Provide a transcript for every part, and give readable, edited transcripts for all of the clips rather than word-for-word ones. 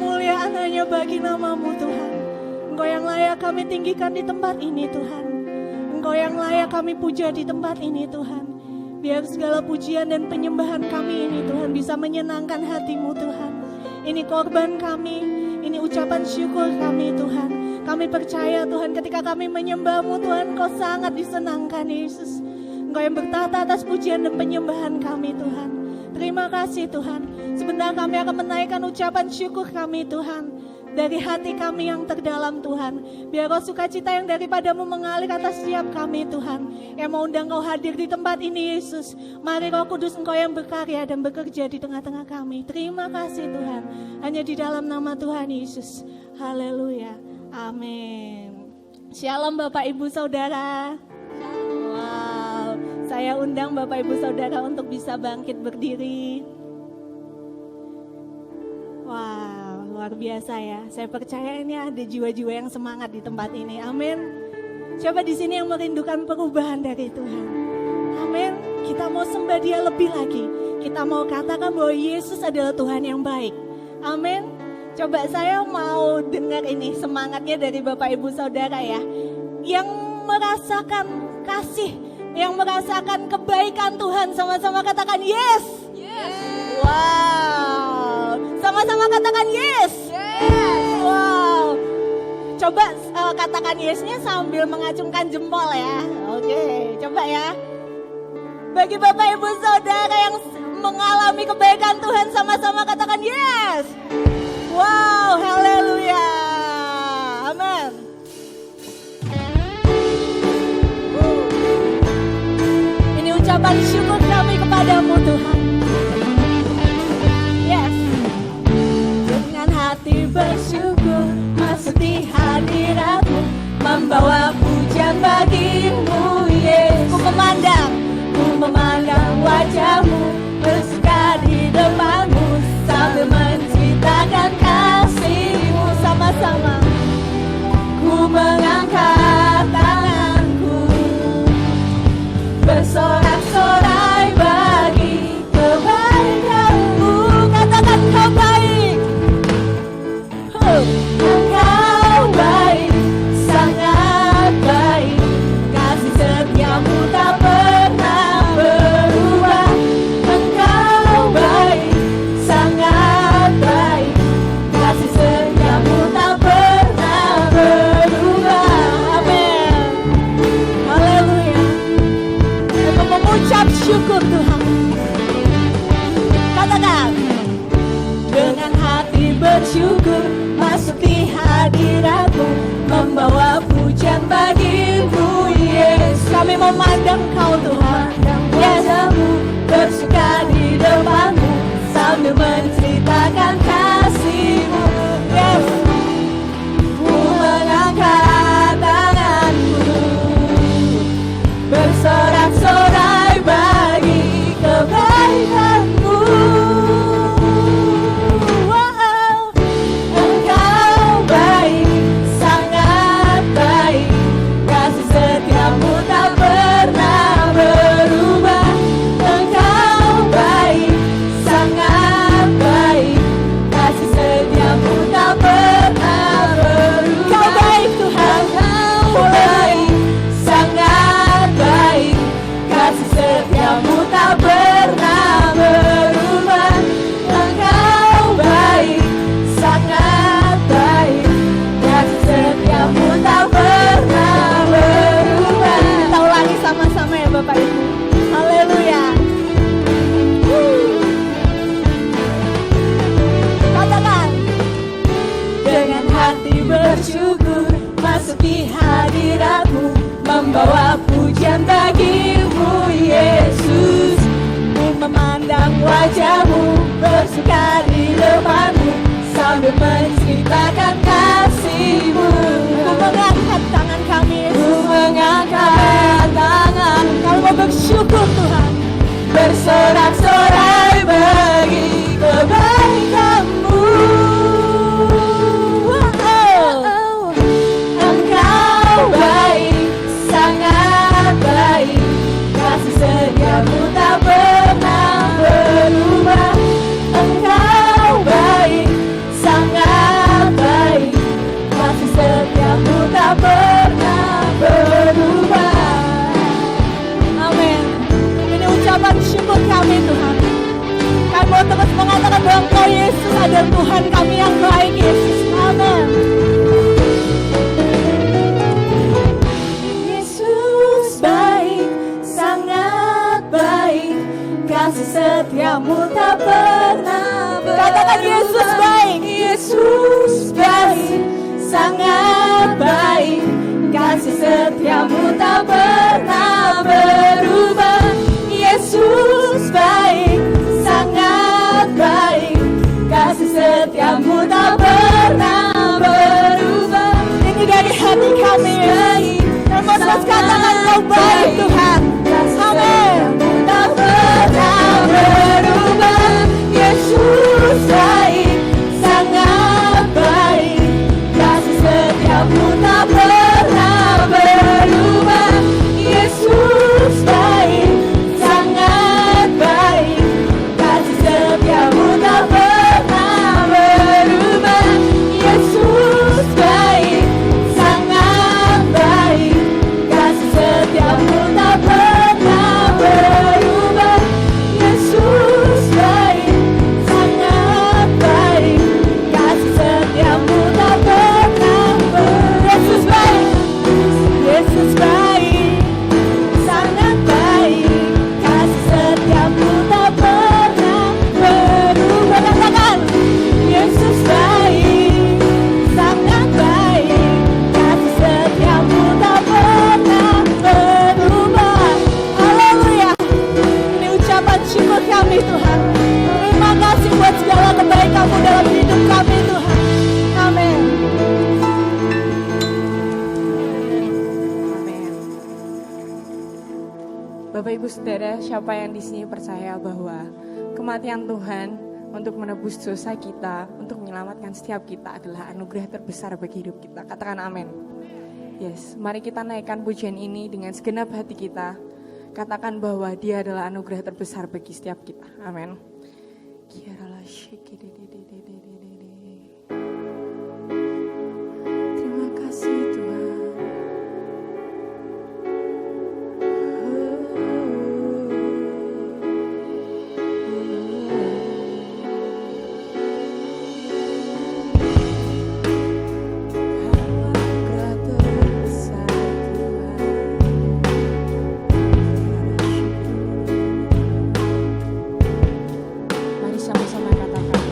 kemuliaan hanya bagi nama-Mu Tuhan. Engkau yang layak kami tinggikan di tempat ini Tuhan. Engkau yang layak kami puja di tempat ini Tuhan. Biar segala pujian dan penyembahan kami ini Tuhan bisa menyenangkan hati-Mu Tuhan. Ini korban kami, ini ucapan syukur kami Tuhan. Kami percaya Tuhan ketika kami menyembah-Mu Tuhan, Kau sangat disenangkan Yesus. Engkau yang bertata atas pujian dan penyembahan kami Tuhan. Terima kasih Tuhan. Sebentar kami akan menaikkan ucapan syukur kami Tuhan. Dari hati kami yang terdalam Tuhan. Biar Roh sukacita yang daripada-Mu mengalir atas setiap kami Tuhan. Yang mau undang Kau hadir di tempat ini Yesus. Mari Roh Kudus Engkau yang berkarya dan bekerja di tengah-tengah kami. Terima kasih Tuhan. Hanya di dalam nama Tuhan Yesus. Haleluya. Amin. Shalom Bapak Ibu Saudara. Wow. Saya undang Bapak Ibu Saudara untuk bisa bangkit berdiri. Wow, luar biasa ya. Saya percaya ini ada jiwa-jiwa yang semangat di tempat ini. Amin. Coba di sini yang merindukan perubahan dari Tuhan. Amin. Kita mau sembah Dia lebih lagi. Kita mau katakan bahwa Yesus adalah Tuhan yang baik. Amin. Coba saya mau dengar ini semangatnya dari Bapak Ibu Saudara ya. Yang merasakan kasih, yang merasakan kebaikan Tuhan, sama-sama katakan yes. Yes. Wow. Sama-sama katakan yes. Yes. Wow. Coba katakan yesnya sambil mengacungkan jempol ya. Oke, coba ya. Bagi Bapak Ibu Saudara yang mengalami kebaikan Tuhan, sama-sama katakan yes. Wow, haleluya. Amin. Ini ucapan syukur kami kepadamu Tuhan. Yes. Dengan hati bersyukur masuk di hadirat-Mu, membawa pujian bagi-Mu Yesus. Ku memandang wajah-Mu, bersuka di depan-Mu, sambil menceritakan kasih-Mu. Sama-sama ku mengangkat tanganku, bersorak-sorai bagi kebaikan-Mu. Katakan Kau baik. Engkau baik, sangat baik. Kasih setia-Mu tak pernah berubah. Engkau baik, sangat baik. Kasih setia-Mu tak pernah berubah. Amin. Haleluya. Kita mengucap syukur Tuhan. Katakan. Dengan hati bersyukur masuk di hadirat-Mu, membawa pujian bagi-Mu Yesus. Kami memandang Kau Tuhan, wajah-Mu, bersuka di depan-Mu, sambil menceritakan kasih-Mu. Yes. Ku mengangkat tanganku, bersorak-sorai bagi kebaikan-Mu. Bapak Ibu, haleluya. Katakan. Dengan hati bersyukur masuk di hadirat-Mu, membawa pujian bagi-Mu Yesus. Ku memandang wajah-Mu, bersuka di depan-Mu, sambil menceritakan kasih-Mu. Ku mengangkat tangan kami, Ku mengangkat tangan. Kami mau bersyukur Tuhan, bersorak-sorai bagi kebaikan-Mu. Engkau baik, sangat baik. Kasih setia-Mu tak pernah berubah. Engkau baik, sangat Yesus adalah Tuhan kami yang baik, Yesus. Amin. Yesus baik, sangat baik, kasih setiamu tak pernah berubah. Katakan Yesus baik. Yesus baik, sangat baik, kasih setiamu tak pernah berubah. Yesus baik, sangat baik, kasih setiamu tak pernah berubah. Ini dari hati kami, dan mau terus katakan kau baik Tuhan. Amin. Tak pernah berubah. Yesus baik, sangat baik, kasih setiamu tak pernah berubah. Yesus baik, sangat baik, kasih setiamu tak pernah berubah. Yesus baik, sangat baik, kasih setiamu tak pernah berubah. Yesus baik, sangat baik, kasih setiamu tak pernah berubah. Yesus baik, Yesus baik, sangat baik, kasih setiamu tak pernah berubah. Katakan, Yesus baik, sangat baik, kasih setiamu tak pernah berubah. Haleluya. Ini ucapan syukur kami Tuhan. Terima kasih buat segala kebaikan-Mu dalam hidup kami Tuhan. Amin. Amin. Bapak Ibu Saudara, siapa yang di sini percaya bahwa kematian Tuhan untuk menebus dosa kita, untuk menyelamatkan setiap kita adalah anugerah terbesar bagi hidup kita? Katakan amin. Yes, mari kita naikkan pujian ini dengan segenap hati kita. Katakan bahwa Dia adalah anugerah terbesar bagi setiap kita. Amin. Terima kasih Tuhan. Anugerah terbesar Tuhan. Mari sama-sama katakan.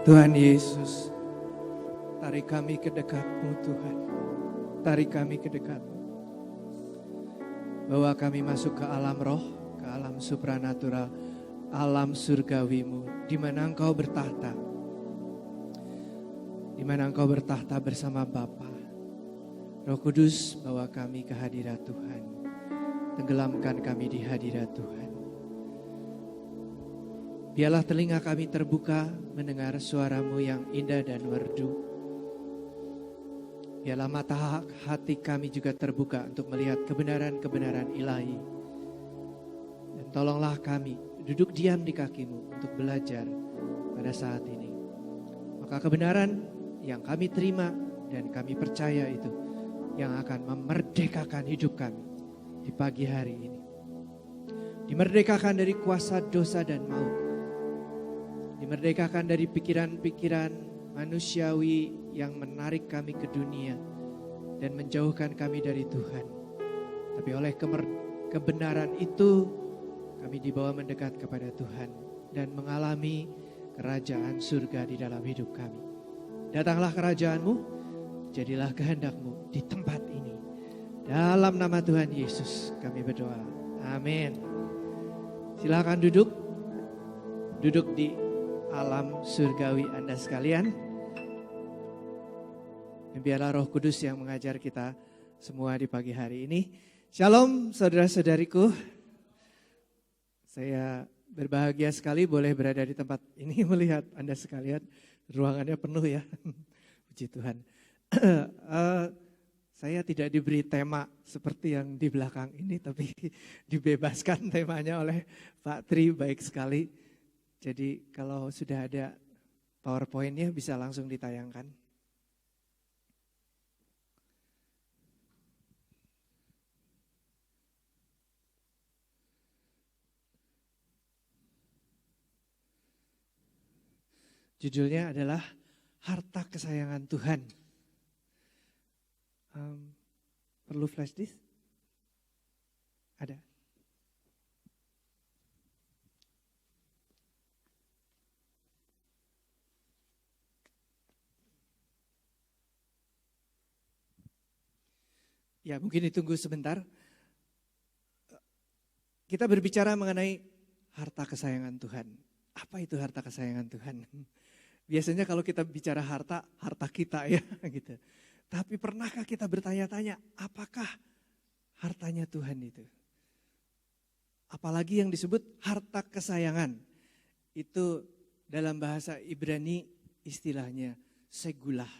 Tuhan Yesus, tarik kami ke dekat-Mu Tuhan. Tarik kami ke dekat-Mu. Bawa kami masuk ke alam roh, ke alam supranatural, alam surgawi-Mu, di mana Engkau bertahta. Di mana Engkau bertahta bersama Bapa. Roh Kudus, bawa kami ke hadirat Tuhan. Tenggelamkan kami di hadirat Tuhan. Biarlah telinga kami terbuka mendengar suara-Mu yang indah dan merdu. Biarlah mata hati kami juga terbuka untuk melihat kebenaran-kebenaran ilahi. Dan tolonglah kami duduk diam di kaki-Mu untuk belajar pada saat ini. Maka kebenaran yang kami terima dan kami percaya itu yang akan memerdekakan hidup kami di pagi hari ini. Dimerdekakan dari kuasa dosa dan maut. Dimerdekakan dari pikiran-pikiran manusiawi yang menarik kami ke dunia dan menjauhkan kami dari Tuhan. Tapi oleh kebenaran itu kami dibawa mendekat kepada Tuhan dan mengalami kerajaan surga di dalam hidup kami. Datanglah kerajaan-Mu, jadilah kehendak-Mu di tempat ini. Dalam nama Tuhan Yesus kami berdoa. Amin. Silakan duduk. Duduk di alam surgawi Anda sekalian. Dan biarlah Roh Kudus yang mengajar kita semua di pagi hari ini. Shalom saudara-saudariku. Saya berbahagia sekali boleh berada di tempat ini melihat Anda sekalian. Ruangannya penuh ya. Puji Tuhan. Saya tidak diberi tema seperti yang di belakang ini, tapi dibebaskan temanya oleh Pak Tri, baik sekali. Jadi kalau sudah ada PowerPoint-nya bisa langsung ditayangkan. Judulnya adalah Harta Kesayangan Tuhan. Perlu flash disk? Ada? Ya, mungkin ditunggu sebentar. Kita berbicara mengenai harta kesayangan Tuhan. Apa itu harta kesayangan Tuhan? Biasanya kalau kita bicara harta, harta kita ya gitu. Tapi pernahkah kita bertanya-tanya, apakah hartanya Tuhan itu? Apalagi yang disebut harta kesayangan. Itu dalam bahasa Ibrani istilahnya segulah.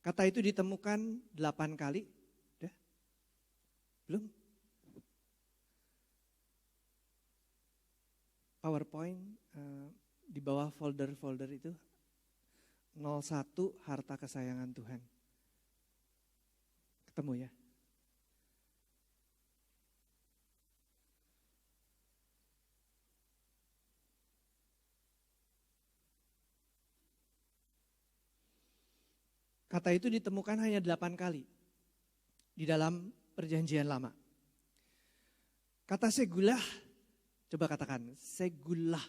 Kata itu ditemukan 8 kali. Udah? Belum? PowerPoint di bawah folder-folder itu 01 harta kesayangan Tuhan. Ketemu ya? Kata itu ditemukan hanya 8 kali di dalam perjanjian lama. Kata segulah, coba katakan segulah.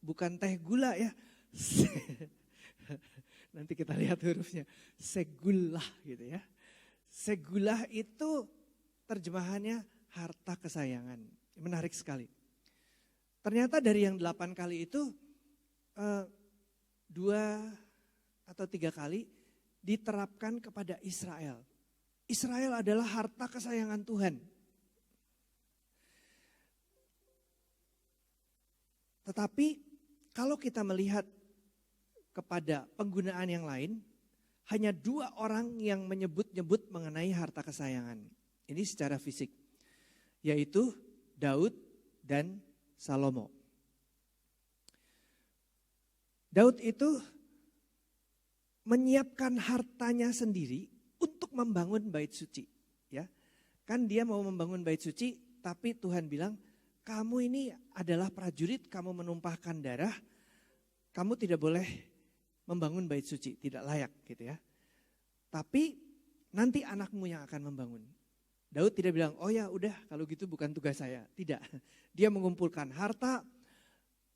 Bukan teh gula ya. Nanti kita lihat hurufnya. Segulah gitu ya. Segulah itu terjemahannya harta kesayangan. Menarik sekali. Ternyata dari yang 8 kali itu 2 atau 3 kali diterapkan kepada Israel. Israel adalah harta kesayangan Tuhan. Tetapi kalau kita melihat kepada penggunaan yang lain, hanya 2 orang yang menyebut-nyebut mengenai harta kesayangan. Ini secara fisik, yaitu Daud dan Salomo. Daud itu menyiapkan hartanya sendiri untuk membangun bait suci. Ya, kan dia mau membangun bait suci, tapi Tuhan bilang, kamu ini adalah prajurit, kamu menumpahkan darah, kamu tidak boleh membangun bait suci, tidak layak gitu ya. Tapi nanti anakmu yang akan membangun. Daud tidak bilang, oh ya udah kalau gitu bukan tugas saya. Tidak, dia mengumpulkan harta,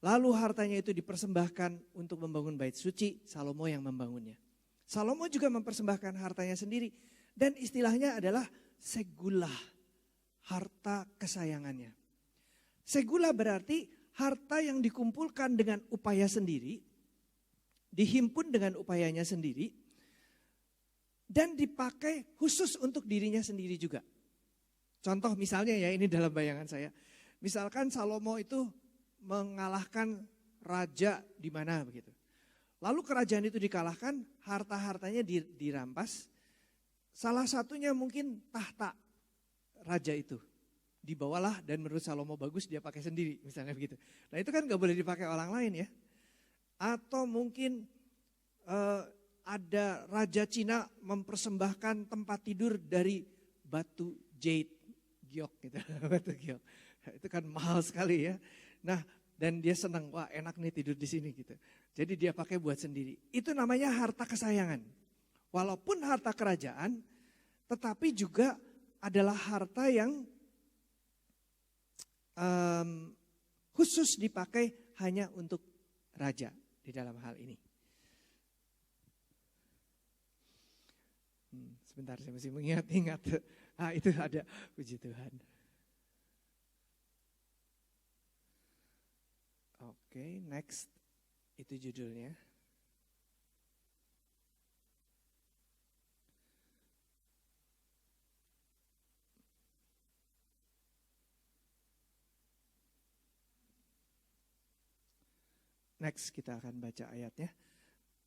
Lalu hartanya itu dipersembahkan untuk membangun bait suci, Salomo yang membangunnya. Salomo juga mempersembahkan hartanya sendiri dan istilahnya adalah segulah, harta kesayangannya. Segulah berarti harta yang dikumpulkan dengan upaya sendiri, dihimpun dengan upayanya sendiri, dan dipakai khusus untuk dirinya sendiri juga. Contoh misalnya ya, ini dalam bayangan saya. Misalkan Salomo itu mengalahkan raja di mana begitu. Lalu kerajaan itu dikalahkan, harta-hartanya dirampas. Salah satunya mungkin tahta raja itu. Dibawalah dan menurut Salomo bagus dia pakai sendiri misalnya begitu. Nah itu kan gak boleh dipakai orang lain ya. Atau mungkin ada raja Cina mempersembahkan tempat tidur dari batu jade giok gitu. Batu giok. Itu kan mahal sekali ya. Nah, dan dia senang, wah enak nih tidur di sini gitu. Jadi dia pakai buat sendiri. Itu namanya harta kesayangan. Walaupun harta kerajaan, tetapi juga adalah harta yang khusus dipakai hanya untuk raja di dalam hal ini. Sebentar saya masih mengingat-ingat. Itu ada, puji Tuhan. Oke, next. Itu judulnya. Next kita akan baca ayatnya.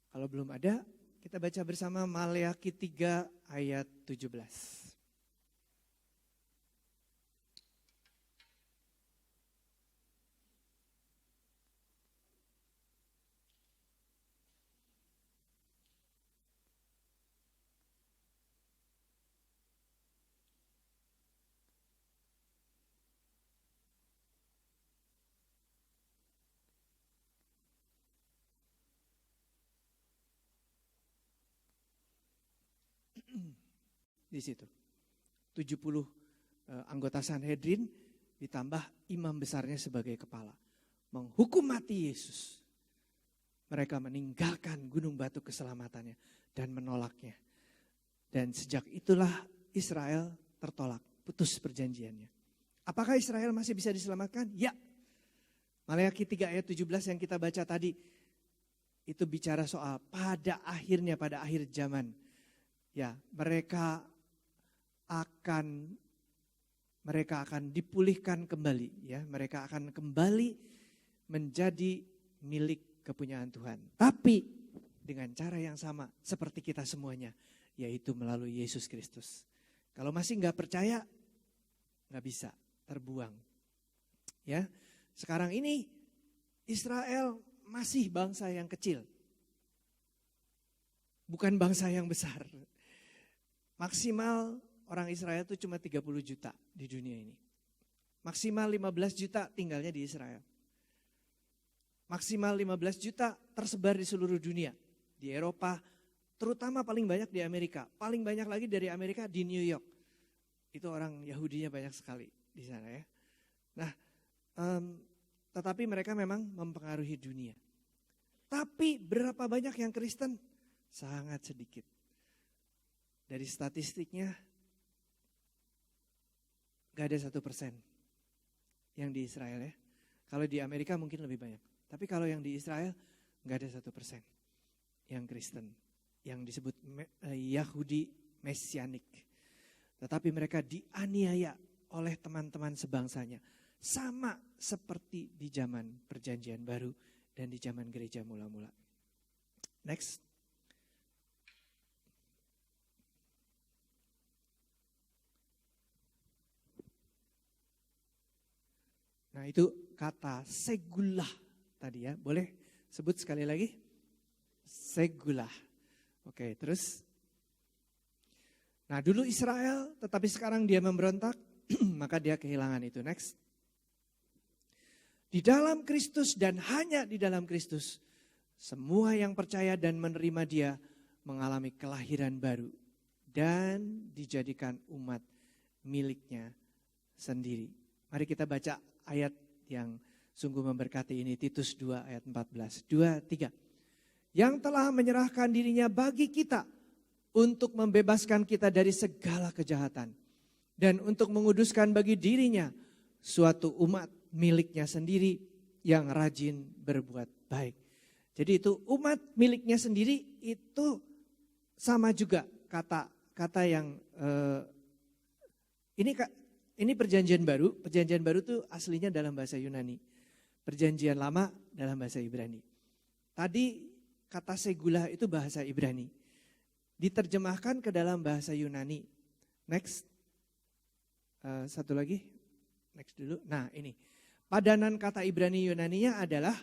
Kalau belum ada, kita baca bersama Maleakhi 3 ayat 17. Di situ 70 anggota Sanhedrin ditambah imam besarnya sebagai kepala menghukum mati Yesus. Mereka meninggalkan gunung batu keselamatannya dan menolaknya. Dan sejak itulah Israel tertolak, putus perjanjiannya. Apakah Israel masih bisa diselamatkan? Ya. Maleakhi 3 ayat 17 yang kita baca tadi itu bicara soal pada akhirnya, pada akhir zaman. Ya, mereka akan dipulihkan kembali ya, mereka akan kembali menjadi milik kepunyaan Tuhan. Tapi dengan cara yang sama seperti kita semuanya, yaitu melalui Yesus Kristus. Kalau masih nggak percaya, nggak bisa, terbuang. Ya, sekarang ini Israel masih bangsa yang kecil, bukan bangsa yang besar. Maksimal orang Israel itu cuma 30 juta di dunia ini. Maksimal 15 juta tinggalnya di Israel. Maksimal 15 juta tersebar di seluruh dunia. Di Eropa, terutama paling banyak di Amerika. Paling banyak lagi dari Amerika di New York. Itu orang Yahudinya banyak sekali di sana ya. Nah, tetapi mereka memang mempengaruhi dunia. Tapi berapa banyak yang Kristen? Sangat sedikit. Dari statistiknya, gak ada 1% yang di Israel ya. Kalau di Amerika mungkin lebih banyak. Tapi kalau yang di Israel, gak ada 1% yang Kristen. Yang disebut Yahudi Mesianik. Tetapi mereka dianiaya oleh teman-teman sebangsanya. Sama seperti di zaman perjanjian baru dan di zaman gereja mula-mula. Next. Nah itu kata segulah tadi ya, boleh sebut sekali lagi? Segulah. Oke, terus. Nah dulu Israel, tetapi sekarang dia memberontak, maka dia kehilangan itu. Next. Di dalam Kristus dan hanya di dalam Kristus, semua yang percaya dan menerima dia mengalami kelahiran baru dan dijadikan umat miliknya sendiri. Mari kita baca ayat yang sungguh memberkati ini. Titus 2 ayat 14. 2, 3. Yang telah menyerahkan dirinya bagi kita untuk membebaskan kita dari segala kejahatan. Dan untuk menguduskan bagi dirinya suatu umat miliknya sendiri yang rajin berbuat baik. Jadi itu umat miliknya sendiri itu sama juga kata yang ini perjanjian baru. Perjanjian baru itu aslinya dalam bahasa Yunani. Perjanjian lama dalam bahasa Ibrani. Tadi kata segulah itu bahasa Ibrani. Diterjemahkan ke dalam bahasa Yunani. Next. Satu lagi. Next dulu. Nah ini. Padanan kata Ibrani Yunaninya adalah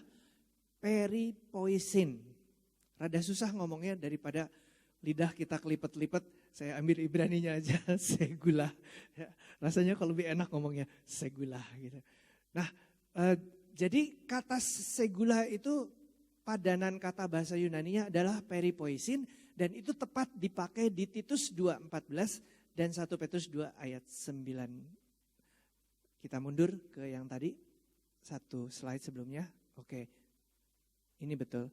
peripoisin. Rada susah ngomongnya daripada lidah kita kelipet-lipet. Saya ambil Ibraninya aja. Segulah. Ya, rasanya kalau lebih enak ngomongnya segulah gitu. Nah jadi kata segulah itu padanan kata bahasa Yunaninya adalah peripoisin dan itu tepat dipakai di Titus 2:14 dan 1 Petrus 2 ayat 9. Kita mundur ke yang tadi, satu slide sebelumnya. Oke, ini betul.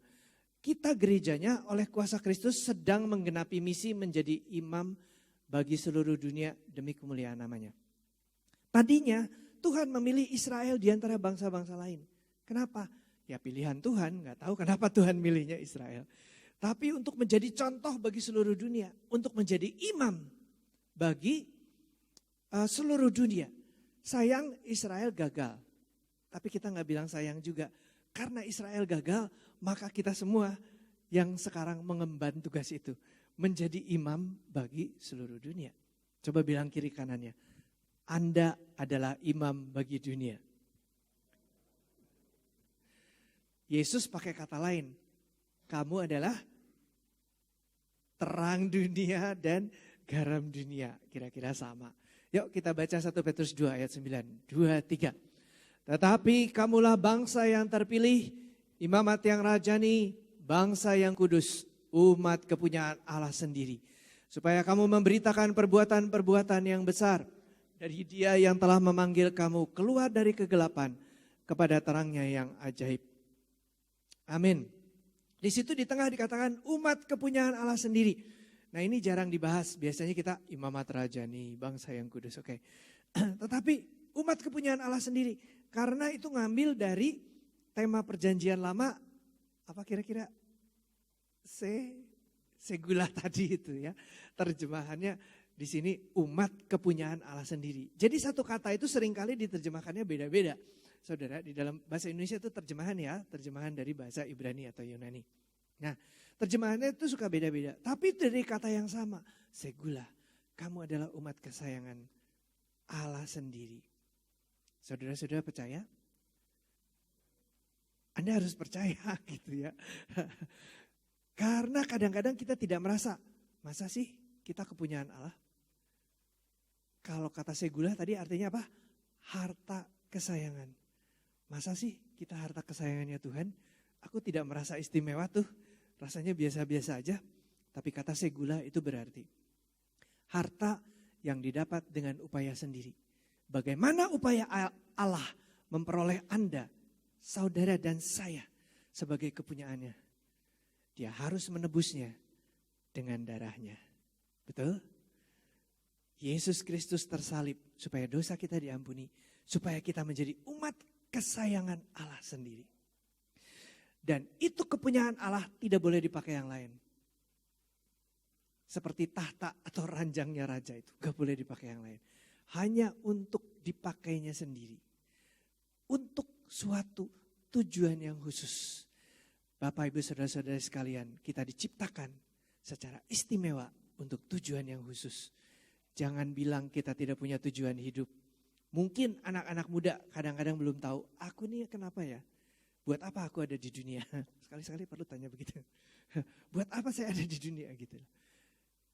Kita gerejanya oleh kuasa Kristus sedang menggenapi misi menjadi imam bagi seluruh dunia demi kemuliaan namanya. Tadinya Tuhan memilih Israel di antara bangsa-bangsa lain. Kenapa? Ya pilihan Tuhan, gak tahu kenapa Tuhan milihnya Israel. Tapi untuk menjadi contoh bagi seluruh dunia. Untuk menjadi imam bagi seluruh dunia. Sayang Israel gagal. Tapi kita gak bilang sayang juga. Karena Israel gagal, maka kita semua yang sekarang mengemban tugas itu. Menjadi imam bagi seluruh dunia. Coba bilang kiri kanannya. Anda adalah imam bagi dunia. Yesus pakai kata lain. Kamu adalah terang dunia dan garam dunia. Kira-kira sama. Yuk kita baca 1 Petrus 2 ayat 9. 2, 3. Tetapi kamulah bangsa yang terpilih, imamat yang rajani, bangsa yang kudus, umat kepunyaan Allah sendiri. Supaya kamu memberitakan perbuatan-perbuatan yang besar dari Dia yang telah memanggil kamu keluar dari kegelapan kepada terangnya yang ajaib. Amin. Di situ di tengah dikatakan umat kepunyaan Allah sendiri. Nah ini jarang dibahas. Biasanya kita imamat rajani, bangsa yang kudus. Oke. Tetapi umat kepunyaan Allah sendiri. Karena itu ngambil dari tema perjanjian lama. Apa kira-kira? Segulah tadi itu ya. Terjemahannya di sini umat kepunyaan Allah sendiri. Jadi satu kata itu seringkali diterjemahkannya beda-beda. Saudara, di dalam bahasa Indonesia itu terjemahan ya, terjemahan dari bahasa Ibrani atau Yunani. Nah, terjemahannya itu suka beda-beda. Tapi dari kata yang sama, segulah, kamu adalah umat kesayangan Allah sendiri. Saudara-saudara percaya? Anda harus percaya gitu ya. Karena kadang-kadang kita tidak merasa, masa sih kita kepunyaan Allah? Kalau kata segulah tadi artinya apa? Harta kesayangan. Masa sih kita harta kesayangannya Tuhan? Aku tidak merasa istimewa tuh. Rasanya biasa-biasa aja. Tapi kata segulah itu berarti harta yang didapat dengan upaya sendiri. Bagaimana upaya Allah memperoleh Anda, saudara dan saya sebagai kepunyaannya? Dia harus menebusnya dengan darahnya. Betul? Yesus Kristus tersalib supaya dosa kita diampuni. Supaya kita menjadi umat kesayangan Allah sendiri. Dan itu kepunyaan Allah tidak boleh dipakai yang lain. Seperti tahta atau ranjangnya raja itu. Gak boleh dipakai yang lain. Hanya untuk dipakainya sendiri. Untuk suatu tujuan yang khusus. Bapak Ibu Saudara-saudara sekalian, kita diciptakan secara istimewa untuk tujuan yang khusus. Jangan bilang kita tidak punya tujuan hidup. Mungkin anak-anak muda kadang-kadang belum tahu, aku nih kenapa ya? Buat apa aku ada di dunia? Sekali-sekali perlu tanya begitu. Buat apa saya ada di dunia gitu.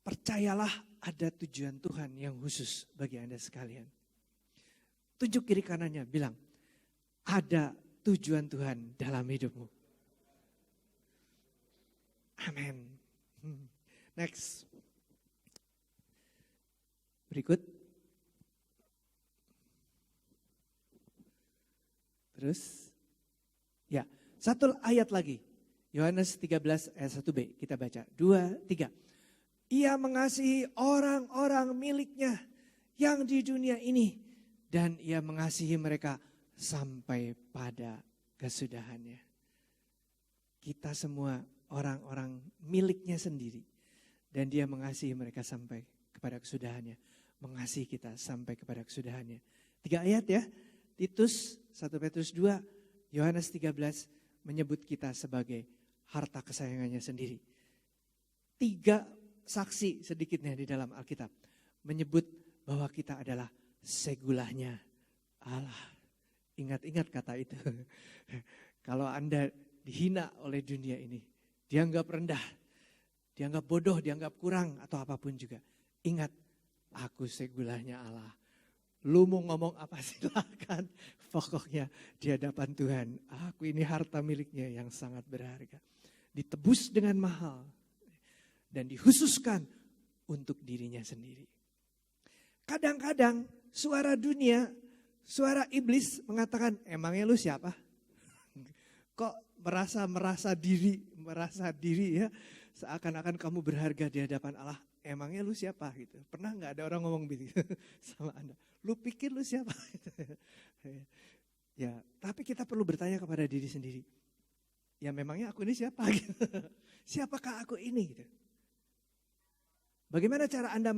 Percayalah ada tujuan Tuhan yang khusus bagi Anda sekalian. Tunjuk kiri kanannya, bilang, ada tujuan Tuhan dalam hidupmu. Amin. Next. Berikut. Terus Ya, satu ayat lagi. Yohanes 13 ayat 1b, kita baca. 2, 3. Ia mengasihi orang-orang miliknya yang di dunia ini. Dan ia mengasihi mereka sampai pada kesudahannya. Kita semua orang-orang miliknya sendiri. Dan dia mengasihi mereka sampai kepada kesudahannya. Mengasihi kita sampai kepada kesudahannya. 3 ayat ya. Titus, 1 Petrus 2, Yohanes 13 menyebut kita sebagai harta kesayangannya sendiri. 3 saksi sedikitnya di dalam Alkitab menyebut bahwa kita adalah segulahnya Allah. Ingat-ingat kata itu. Kalau Anda dihina oleh dunia ini, dianggap rendah, dianggap bodoh, dianggap kurang atau apapun juga. Ingat, aku segulahnya Allah. Lu mau ngomong apa silakan. Pokoknya di hadapan Tuhan, aku ini harta miliknya yang sangat berharga. Ditebus dengan mahal dan dikhususkan untuk dirinya sendiri. Kadang-kadang suara dunia, suara iblis mengatakan, emangnya lu siapa? Kok merasa diri ya, seakan-akan kamu berharga di hadapan Allah. Emangnya lu siapa gitu? Pernah nggak ada orang ngomong begitu sama Anda? Lu pikir lu siapa? Ya, tapi kita perlu bertanya kepada diri sendiri. Ya memangnya aku ini siapa? Siapakah aku ini? Gitu. Bagaimana cara Anda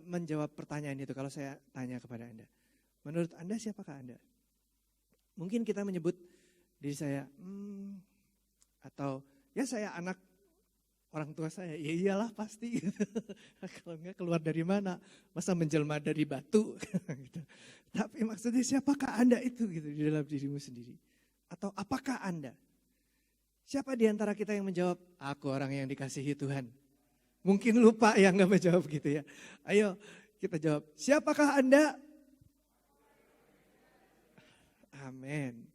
menjawab pertanyaan itu kalau saya tanya kepada Anda? Menurut Anda siapakah Anda? Mungkin kita menyebut diri saya, atau ya saya anak orang tua saya, ya iyalah pasti. Kalau enggak keluar dari mana? Masa menjelma dari batu? Gitu. Tapi maksudnya siapakah Anda itu gitu di dalam dirimu sendiri? Atau apakah Anda? Siapa di antara kita yang menjawab, aku orang yang dikasihi Tuhan? Mungkin lupa yang gak menjawab gitu ya. Ayo kita jawab, siapakah Anda? Amin.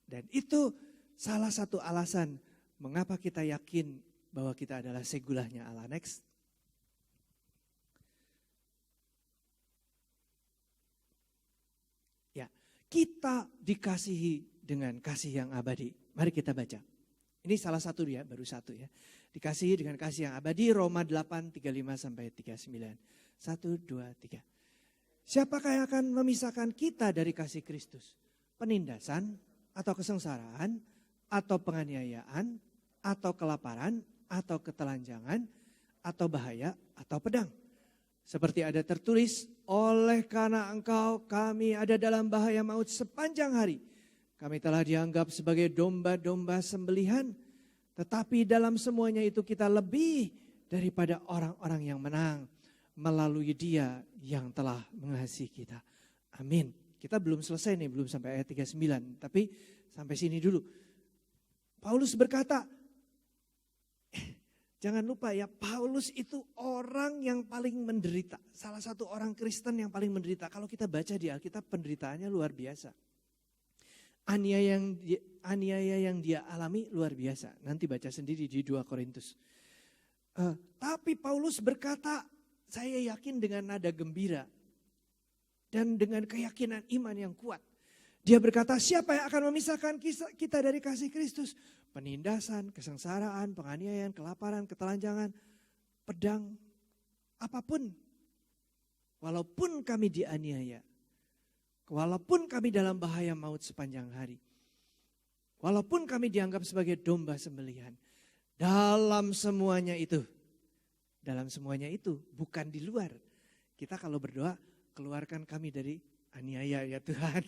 Dan itu salah satu alasan mengapa kita yakin bahwa kita adalah segulahnya Allah. Next. Ya, kita dikasihi dengan kasih yang abadi. Mari kita baca. Ini salah satu ya, baru satu ya. Dikasihi dengan kasih yang abadi, Roma 8, 35 sampai 39. 1, 2, 3. Siapakah yang akan memisahkan kita dari kasih Kristus? Penindasan atau kesengsaraan atau penganiayaan atau kelaparan atau ketelanjangan atau bahaya atau pedang. Seperti ada tertulis, oleh karena engkau kami ada dalam bahaya maut sepanjang hari. Kami telah dianggap sebagai domba-domba sembelihan, tetapi dalam semuanya itu kita lebih daripada orang-orang yang menang melalui Dia yang telah mengasihi kita. Amin. Kita belum selesai nih, belum sampai ayat 39, tapi sampai sini dulu. Paulus berkata, jangan lupa ya, Paulus itu orang yang paling menderita. Salah satu orang Kristen yang paling menderita. Kalau kita baca di Alkitab, penderitaannya luar biasa. Aniaya yang dia alami luar biasa. Nanti baca sendiri di 2 Korintus. Tapi Paulus berkata, saya yakin dengan nada gembira dan dengan keyakinan iman yang kuat. Dia berkata, siapa yang akan memisahkan kita dari kasih Kristus? Penindasan, kesengsaraan, penganiayaan, kelaparan, ketelanjangan, pedang, apapun. Walaupun kami dianiaya, walaupun kami dalam bahaya maut sepanjang hari, walaupun kami dianggap sebagai domba sembelihan, dalam semuanya itu, bukan di luar. Kita kalau berdoa, keluarkan kami dari aniaya ya Tuhan.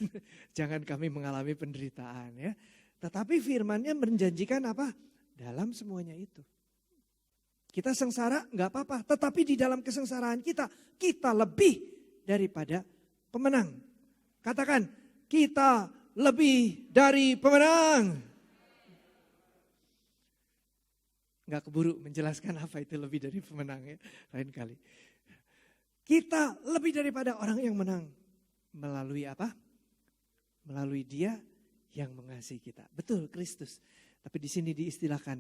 Jangan kami mengalami penderitaan ya. Tetapi firman-Nya menjanjikan apa? Dalam semuanya itu. Kita sengsara nggak apa-apa. Tetapi di dalam kesengsaraan kita lebih daripada pemenang. Katakan, kita lebih dari pemenang. Nggak keburu menjelaskan apa itu lebih dari pemenang ya. Lain kali. Kita lebih daripada orang yang menang. Melalui apa? Melalui Dia yang mengasihi kita. Betul, Kristus. Tapi di sini diistilahkan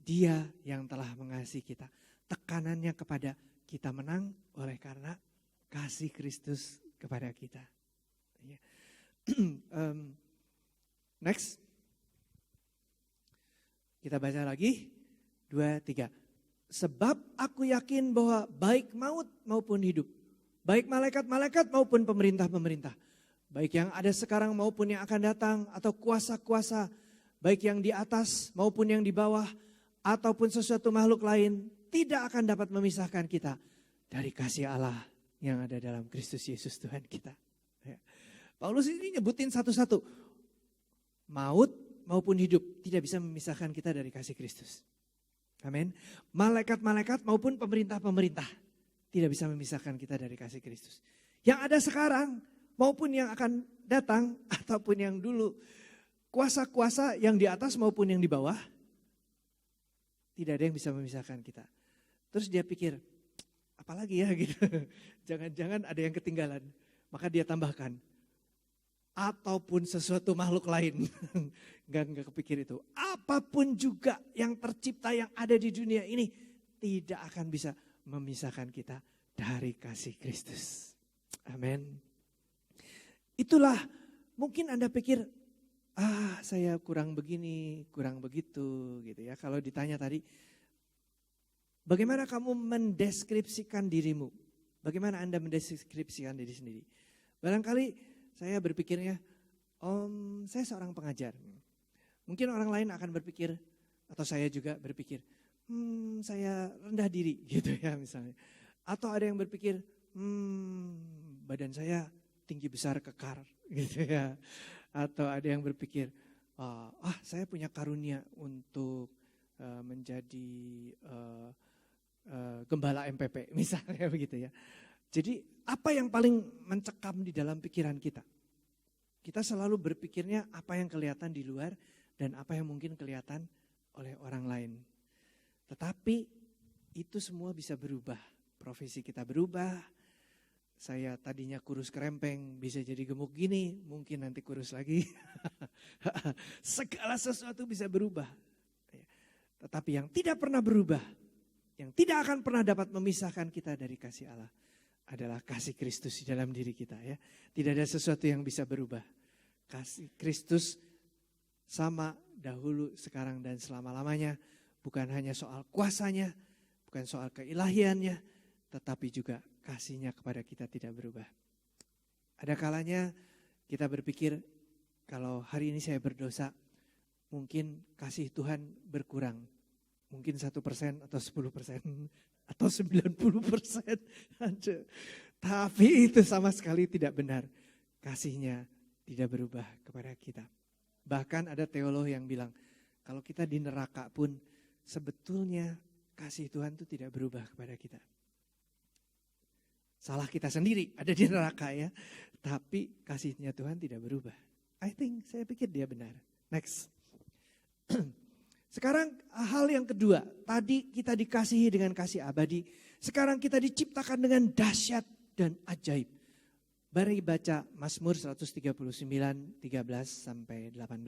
Dia yang telah mengasihi kita. Tekanannya kepada kita menang oleh karena kasih Kristus kepada kita. Next. Kita baca lagi, 2, 3. Sebab aku yakin bahwa baik maut maupun hidup, baik malaikat-malaikat maupun pemerintah-pemerintah, baik yang ada sekarang maupun yang akan datang, atau kuasa-kuasa, baik yang di atas maupun yang di bawah, ataupun sesuatu makhluk lain, tidak akan dapat memisahkan kita dari kasih Allah yang ada dalam Kristus Yesus Tuhan kita. Ya. Paulus ini nyebutin satu-satu. Maut maupun hidup tidak bisa memisahkan kita dari kasih Kristus. Amin. Malaikat-malaikat maupun pemerintah-pemerintah tidak bisa memisahkan kita dari kasih Kristus. Yang ada sekarang maupun yang akan datang ataupun yang dulu. Kuasa-kuasa yang di atas maupun yang di bawah. Tidak ada yang bisa memisahkan kita. Terus dia pikir, apalagi ya gitu. Jangan-jangan ada yang ketinggalan. Maka dia tambahkan. Ataupun sesuatu makhluk lain. Enggak kepikir itu. Apapun juga yang tercipta yang ada di dunia ini. Tidak akan bisa memisahkan kita dari kasih Kristus. Amin. Itulah mungkin Anda pikir, saya kurang begini, kurang begitu gitu ya. Kalau ditanya tadi, bagaimana kamu mendeskripsikan dirimu? Bagaimana Anda mendeskripsikan diri sendiri? Barangkali saya berpikirnya, saya seorang pengajar. Mungkin orang lain akan berpikir, atau saya juga berpikir, saya rendah diri gitu ya misalnya. Atau ada yang berpikir, badan saya tinggi besar kekar gitu ya. Atau ada yang berpikir, saya punya karunia untuk menjadi gembala MPP misalnya begitu ya. Jadi apa yang paling mencekam di dalam pikiran kita? Kita selalu berpikirnya apa yang kelihatan di luar dan apa yang mungkin kelihatan oleh orang lain. Tetapi itu semua bisa berubah. Profesi kita berubah. Saya tadinya kurus kerempeng bisa jadi gemuk gini, mungkin nanti kurus lagi. Segala sesuatu bisa berubah. Tetapi yang tidak pernah berubah, yang tidak akan pernah dapat memisahkan kita dari kasih Allah adalah kasih Kristus di dalam diri kita ya. Tidak ada sesuatu yang bisa berubah. Kasih Kristus sama dahulu, sekarang dan selama-lamanya. Bukan hanya soal kuasanya, bukan soal keilahiannya, tetapi juga kasihnya kepada kita tidak berubah. Ada kalanya kita berpikir kalau hari ini saya berdosa, mungkin kasih Tuhan berkurang. Mungkin 1% atau 10%. Atau 90%. Tapi itu sama sekali tidak benar. Kasihnya tidak berubah kepada kita. Bahkan ada teolog yang bilang, kalau kita di neraka pun sebetulnya kasih Tuhan itu tidak berubah kepada kita. Salah kita sendiri ada di neraka ya. Tapi kasihnya Tuhan tidak berubah. Saya pikir dia benar. Next. Sekarang hal yang kedua, tadi kita dikasihi dengan kasih abadi, sekarang kita diciptakan dengan dahsyat dan ajaib. Mari baca Mazmur 139, 13 sampai 18.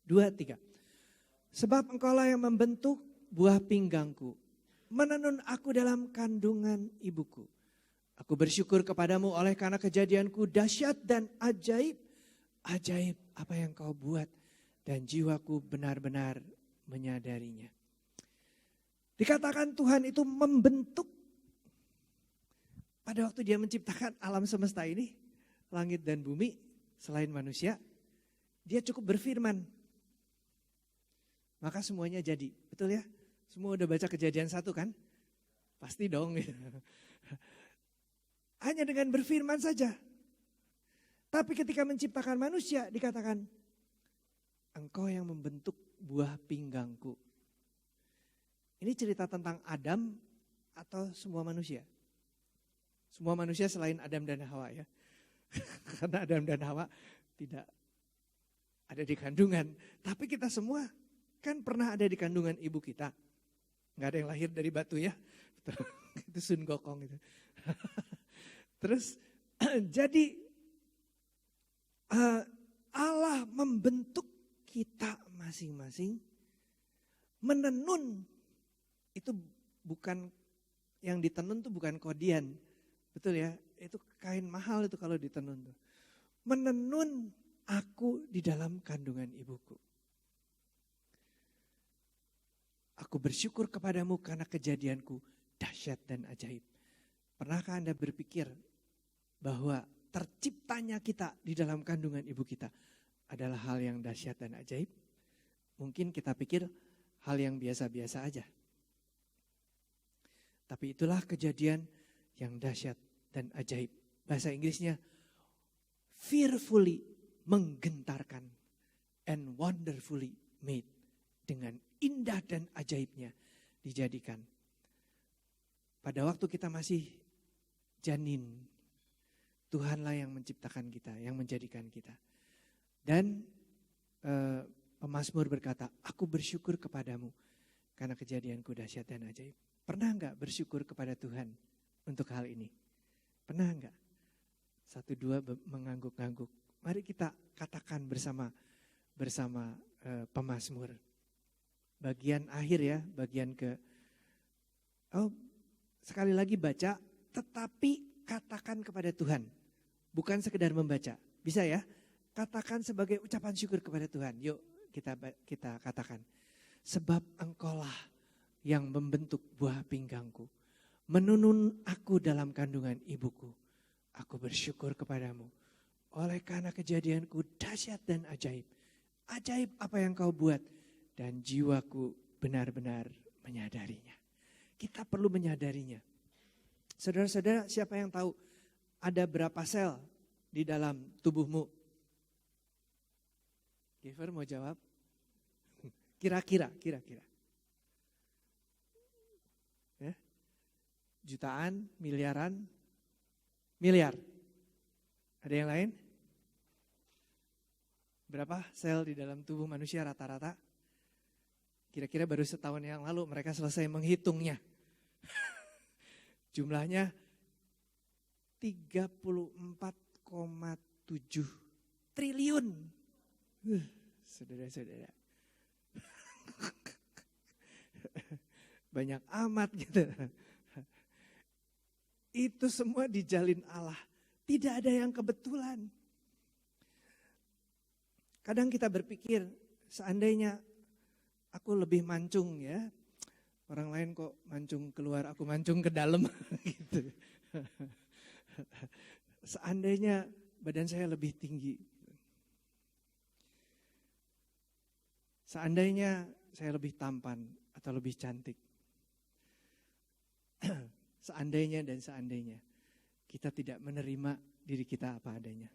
2, 3. Sebab engkaulah yang membentuk buah pinggangku, menenun aku dalam kandungan ibuku. Aku bersyukur kepadamu oleh karena kejadianku dahsyat dan ajaib. Ajaib apa yang kau buat. Dan jiwaku benar-benar menyadarinya. Dikatakan Tuhan itu membentuk. Pada waktu dia menciptakan alam semesta ini, langit dan bumi, selain manusia, dia cukup berfirman. Maka semuanya jadi, betul ya? Semua udah baca Kejadian 1 kan? Pasti dong. Hanya dengan berfirman saja. Tapi ketika menciptakan manusia dikatakan, engkau yang membentuk buah pinggangku. Ini cerita tentang Adam atau semua manusia? Semua manusia selain Adam dan Hawa ya. Karena Adam dan Hawa tidak ada di kandungan. Tapi kita semua kan pernah ada di kandungan ibu kita. Gak ada yang lahir dari batu ya. Itu Sun Gokong itu. Terus jadi Allah membentuk kita masing-masing, menenun. Itu bukan, yang ditenun itu bukan kodian. Betul ya, itu kain mahal itu kalau ditenun tuh. Menenun aku di dalam kandungan ibuku. Aku bersyukur kepadamu karena kejadianku dahsyat dan ajaib. Pernahkah Anda berpikir bahwa terciptanya kita di dalam kandungan ibu kita adalah hal yang dahsyat dan ajaib? Mungkin kita pikir hal yang biasa-biasa aja. Tapi itulah kejadian yang dahsyat dan ajaib. Bahasa Inggrisnya fearfully, menggentarkan, and wonderfully made. Dengan indah dan ajaibnya dijadikan. Pada waktu kita masih janin, Tuhanlah yang menciptakan kita, yang menjadikan kita. Dan pemazmur berkata, aku bersyukur kepadamu karena kejadianku dahsyat dan ajaib. Pernah enggak bersyukur kepada Tuhan untuk hal ini? Pernah enggak? 1, 2 mengangguk-angguk. Mari kita katakan bersama pemazmur. Bagian akhir ya, bagian sekali lagi baca, tetapi katakan kepada Tuhan. Bukan sekedar membaca, bisa ya? Katakan sebagai ucapan syukur kepada Tuhan. Yuk kita katakan. Sebab Engkaulah yang membentuk buah pinggangku, menunun aku dalam kandungan ibuku. Aku bersyukur kepadamu. Oleh karena kejadianku dahsyat dan ajaib. Ajaib apa yang kau buat. Dan jiwaku benar-benar menyadarinya. Kita perlu menyadarinya. Saudara-saudara, siapa yang tahu ada berapa sel di dalam tubuhmu? Giver mau jawab? Kira-kira. Ya? Jutaan, miliaran, miliar. Ada yang lain? Berapa sel di dalam tubuh manusia rata-rata? Kira-kira baru setahun yang lalu mereka selesai menghitungnya. Jumlahnya 34,7 triliun. Saudara-saudara. Banyak amat gitu. Itu semua dijalin Allah. Tidak ada yang kebetulan. Kadang kita berpikir, seandainya aku lebih mancung ya, orang lain kok mancung keluar, aku mancung ke dalam gitu. Seandainya badan saya lebih tinggi, seandainya saya lebih tampan atau lebih cantik, seandainya dan seandainya kita tidak menerima diri kita apa adanya.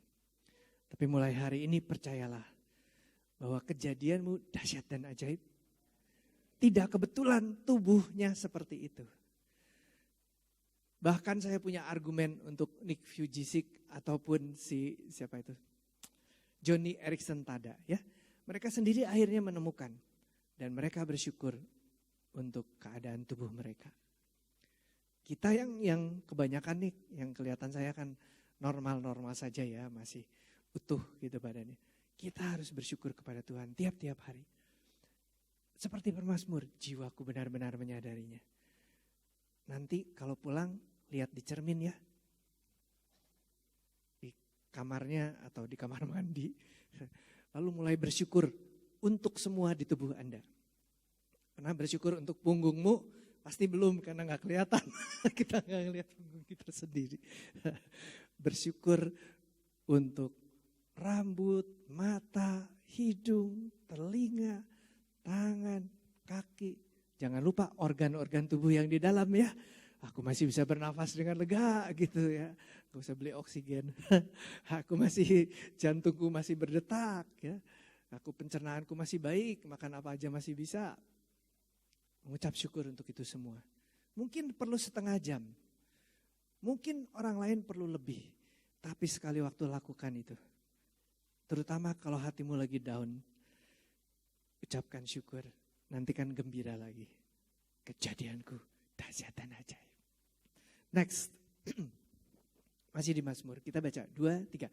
Tapi mulai hari ini percayalah bahwa kejadianmu dahsyat dan ajaib. Tidak kebetulan tubuhnya seperti itu. Bahkan saya punya argumen untuk Nick Vujicic ataupun siapa itu? Johnny Erickson Tada ya. Mereka sendiri akhirnya menemukan dan mereka bersyukur untuk keadaan tubuh mereka. Kita yang kebanyakan nih, yang kelihatan saya kan normal-normal saja ya, masih utuh gitu badannya. Kita harus bersyukur kepada Tuhan tiap-tiap hari. Seperti pemazmur, jiwaku benar-benar menyadarinya. Nanti kalau pulang, lihat di cermin ya. Di kamarnya atau di kamar mandi. Lalu mulai bersyukur untuk semua di tubuh Anda. Karena bersyukur untuk punggungmu, pasti belum karena gak kelihatan. Kita gak ngelihat punggung kita sendiri. Bersyukur untuk rambut, mata, hidung, telinga, tangan, kaki. Jangan lupa organ-organ tubuh yang di dalam ya. Aku masih bisa bernafas dengan lega gitu ya. Gak usah beli oksigen. Aku masih, jantungku masih berdetak ya. Aku pencernaanku masih baik, makan apa aja masih bisa. Mengucap syukur untuk itu semua. Mungkin perlu setengah jam. Mungkin orang lain perlu lebih. Tapi sekali waktu lakukan itu. Terutama kalau hatimu lagi down. Ucapkan syukur, nantikan gembira lagi. Kejadianku dahsyat dan ajaib. Next, masih di Mazmur, kita baca 2, 3.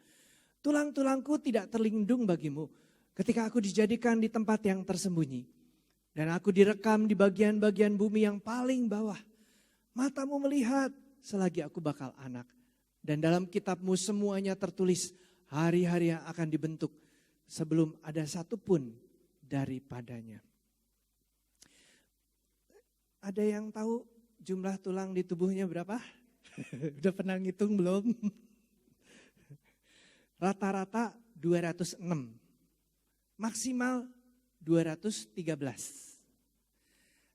Tulang-tulangku tidak terlindung bagimu ketika aku dijadikan di tempat yang tersembunyi. Dan aku direkam di bagian-bagian bumi yang paling bawah. Matamu melihat selagi aku bakal anak. Dan dalam kitabmu semuanya tertulis hari-hari yang akan dibentuk sebelum ada satupun daripadanya. Ada yang tahu jumlah tulang di tubuhnya berapa? Udah pernah ngitung belum? Rata-rata 206, maksimal 213.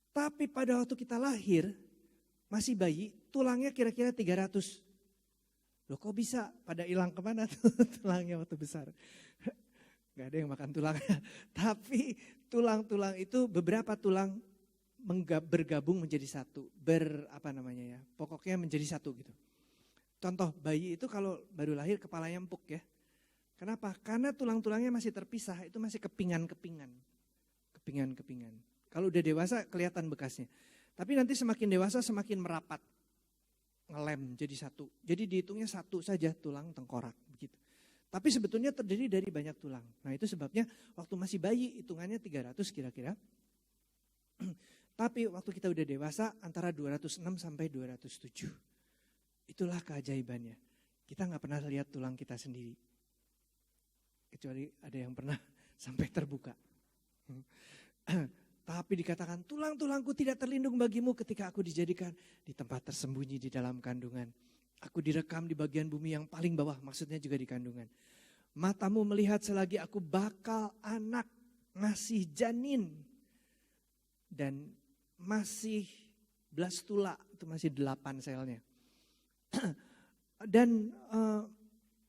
Tapi pada waktu kita lahir, masih bayi, tulangnya kira-kira 300. Loh kok bisa? Pada hilang kemana tuh tulangnya waktu besar? Gak ada yang makan tulangnya. Tapi tulang-tulang itu beberapa tulang bergabung menjadi satu. Pokoknya menjadi satu gitu. Contoh bayi itu kalau baru lahir kepalanya empuk ya. Kenapa? Karena tulang-tulangnya masih terpisah, itu masih kepingan-kepingan. Kepingan-kepingan. Kalau udah dewasa kelihatan bekasnya. Tapi nanti semakin dewasa semakin merapat. Ngelem jadi satu. Jadi dihitungnya satu saja tulang tengkorak begitu. Tapi sebetulnya terdiri dari banyak tulang. Nah itu sebabnya waktu masih bayi hitungannya 300 kira-kira. Tapi waktu kita udah dewasa antara 206 sampai 207. Itulah keajaibannya. Kita gak pernah lihat tulang kita sendiri. Kecuali ada yang pernah sampai terbuka. Tapi dikatakan tulang-tulangku tidak terlindung bagimu ketika aku dijadikan di tempat tersembunyi di dalam kandungan. Aku direkam di bagian bumi yang paling bawah, maksudnya juga di kandungan. Matamu melihat selagi aku bakal anak, ngasih janin. Dan masih blastula, itu masih 8 selnya. Dan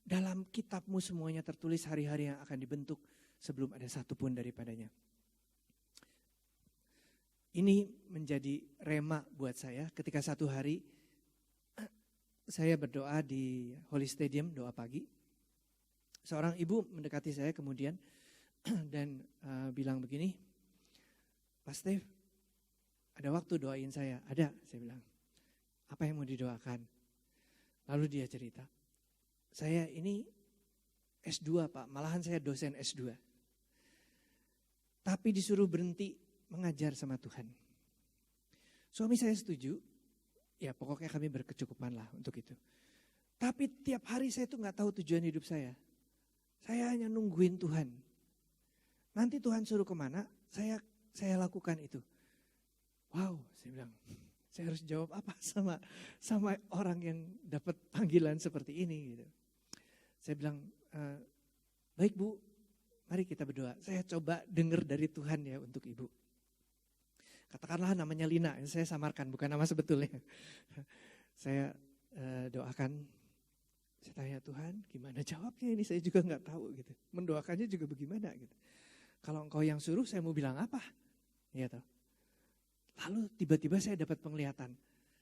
dalam kitabmu semuanya tertulis hari-hari yang akan dibentuk sebelum ada satu pun daripadanya. Ini menjadi rema buat saya ketika satu hari saya berdoa di Holy Stadium, doa pagi. Seorang ibu mendekati saya kemudian dan bilang begini, Pak Steve, ada waktu doain saya? Ada, saya bilang. Apa yang mau didoakan? Lalu dia cerita, saya ini S2 Pak, malahan saya dosen S2. Tapi disuruh berhenti mengajar sama Tuhan. Suami saya setuju, ya pokoknya kami berkecukupan lah untuk itu. Tapi tiap hari saya tuh gak tahu tujuan hidup saya. Saya hanya nungguin Tuhan. Nanti Tuhan suruh kemana, saya lakukan itu. Wow, saya bilang, saya harus jawab apa sama orang yang dapat panggilan seperti ini gitu. Saya bilang, baik Bu, mari kita berdoa. Saya coba dengar dari Tuhan ya untuk Ibu. Katakanlah namanya Lina, saya samarkan bukan nama sebetulnya. Saya doakan, saya tanya Tuhan gimana jawabnya ini, saya juga gak tahu gitu. Mendoakannya juga bagaimana gitu. Kalau engkau yang suruh saya mau bilang apa? Gitu. Lalu tiba-tiba saya dapat penglihatan.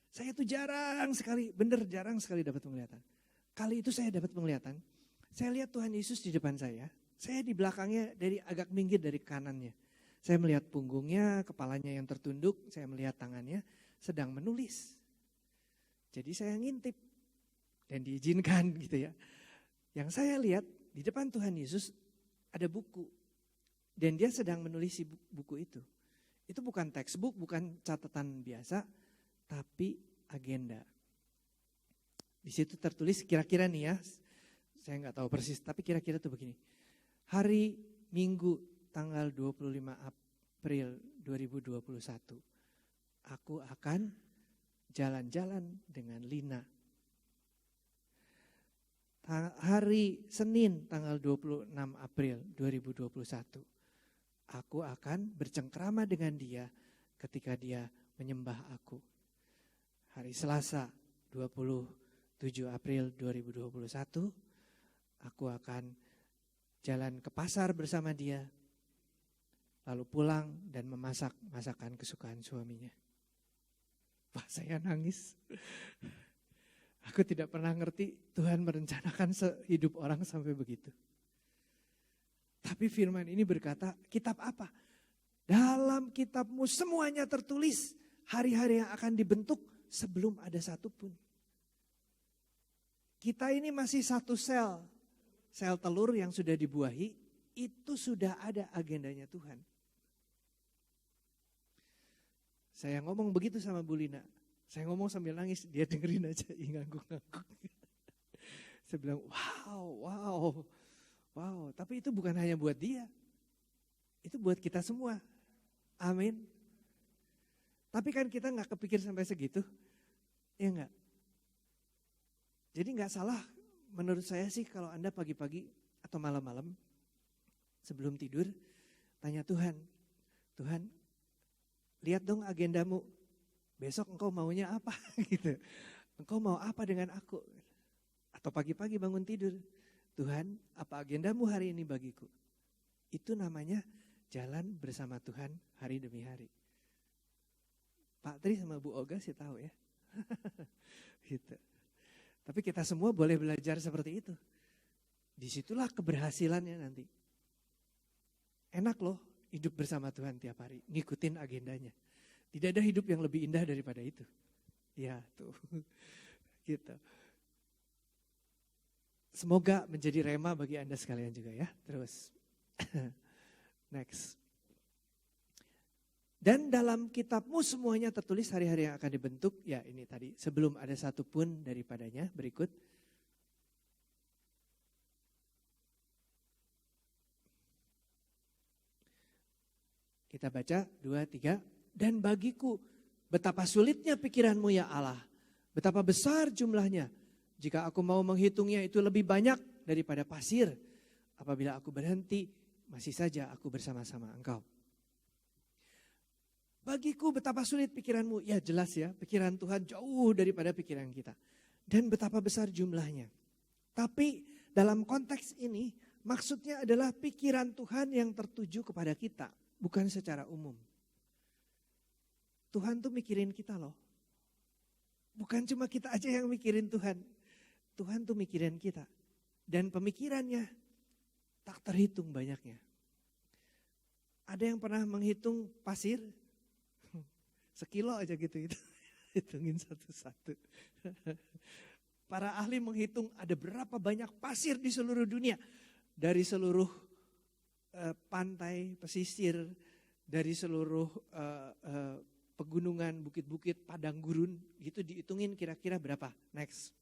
Saya tuh jarang sekali dapat penglihatan. Kali itu saya dapat penglihatan. Saya lihat Tuhan Yesus di depan saya di belakangnya dari agak minggir dari kanannya. Saya melihat punggungnya, kepalanya yang tertunduk, saya melihat tangannya sedang menulis. Jadi saya ngintip dan diizinkan gitu ya. Yang saya lihat di depan Tuhan Yesus ada buku dan dia sedang menulis buku itu. Itu bukan textbook, bukan catatan biasa, tapi agenda. Di situ tertulis kira-kira nih ya, saya nggak tahu persis, tapi kira-kira tuh begini. Hari Minggu tanggal 25 April 2021, aku akan jalan-jalan dengan Lina. Hari Senin tanggal 26 April 2021, aku akan bercengkrama dengan dia ketika dia menyembah aku. Hari Selasa 27 April 2021, aku akan jalan ke pasar bersama dia, lalu pulang dan memasak masakan kesukaan suaminya. Wah, saya nangis. Aku tidak pernah ngerti Tuhan merencanakan hidup orang sampai begitu. Tapi firman ini berkata, kitab apa? Dalam kitabmu semuanya tertulis hari-hari yang akan dibentuk sebelum ada satu pun. Kita ini masih satu sel telur yang sudah dibuahi, itu sudah ada agendanya Tuhan. Saya ngomong begitu sama Bu Lina. Saya ngomong sambil nangis, dia dengerin aja, ngangguk-ngangguk. Saya bilang, wow, tapi itu bukan hanya buat dia. Itu buat kita semua. Amin. Tapi kan kita gak kepikir sampai segitu. Ya enggak? Jadi gak salah menurut saya sih kalau Anda pagi-pagi atau malam-malam sebelum tidur tanya Tuhan, Tuhan lihat dong agendamu, besok engkau maunya apa gitu. Engkau mau apa dengan aku? Atau pagi-pagi bangun tidur, Tuhan apa agendamu hari ini bagiku? Itu namanya jalan bersama Tuhan hari demi hari. Pak Tri sama Bu Oga sih tahu ya. Gitu. Tapi kita semua boleh belajar seperti itu. Disitulah keberhasilannya nanti. Enak loh hidup bersama Tuhan tiap hari, ngikutin agendanya. Tidak ada hidup yang lebih indah daripada itu. Ya tuh, gitu. Semoga menjadi rema bagi Anda sekalian juga ya. Terus, next. Dan dalam kitabmu semuanya tertulis hari-hari yang akan dibentuk. Ya ini tadi, sebelum ada satu pun daripadanya, berikut. Kita baca 2, 3. Dan bagiku betapa sulitnya pikiranmu ya Allah. Betapa besar jumlahnya. Jika aku mau menghitungnya itu lebih banyak daripada pasir. Apabila aku berhenti, masih saja aku bersama-sama engkau. Bagiku betapa sulit pikiranmu. Ya jelas ya, pikiran Tuhan jauh daripada pikiran kita. Dan betapa besar jumlahnya. Tapi dalam konteks ini maksudnya adalah pikiran Tuhan yang tertuju kepada kita. Bukan secara umum. Tuhan tuh mikirin kita loh. Bukan cuma kita aja yang mikirin Tuhan. Tuhan tuh mikirin kita. Dan pemikirannya tak terhitung banyaknya. Ada yang pernah menghitung pasir? Sekilo aja gitu. Hitungin satu-satu. Para ahli menghitung ada berapa banyak pasir di seluruh dunia. Dari seluruh pantai, pesisir, dari seluruh pegunungan, bukit-bukit, padang gurun. Gitu dihitungin kira-kira berapa. Next.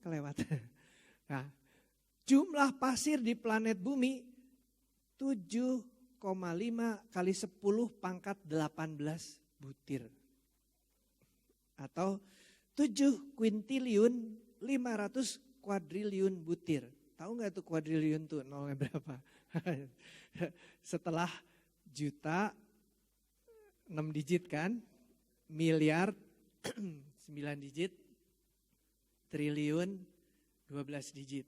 Kelewat. Nah, jumlah pasir di planet bumi 7,5 kali 10 pangkat 18 butir. Atau 7 kuintiliun 500 kuadriliun butir. Tahu gak tuh kuadriliun tuh nolnya berapa? Setelah juta 6 digit kan, miliar 9 digit, triliun 12 digit.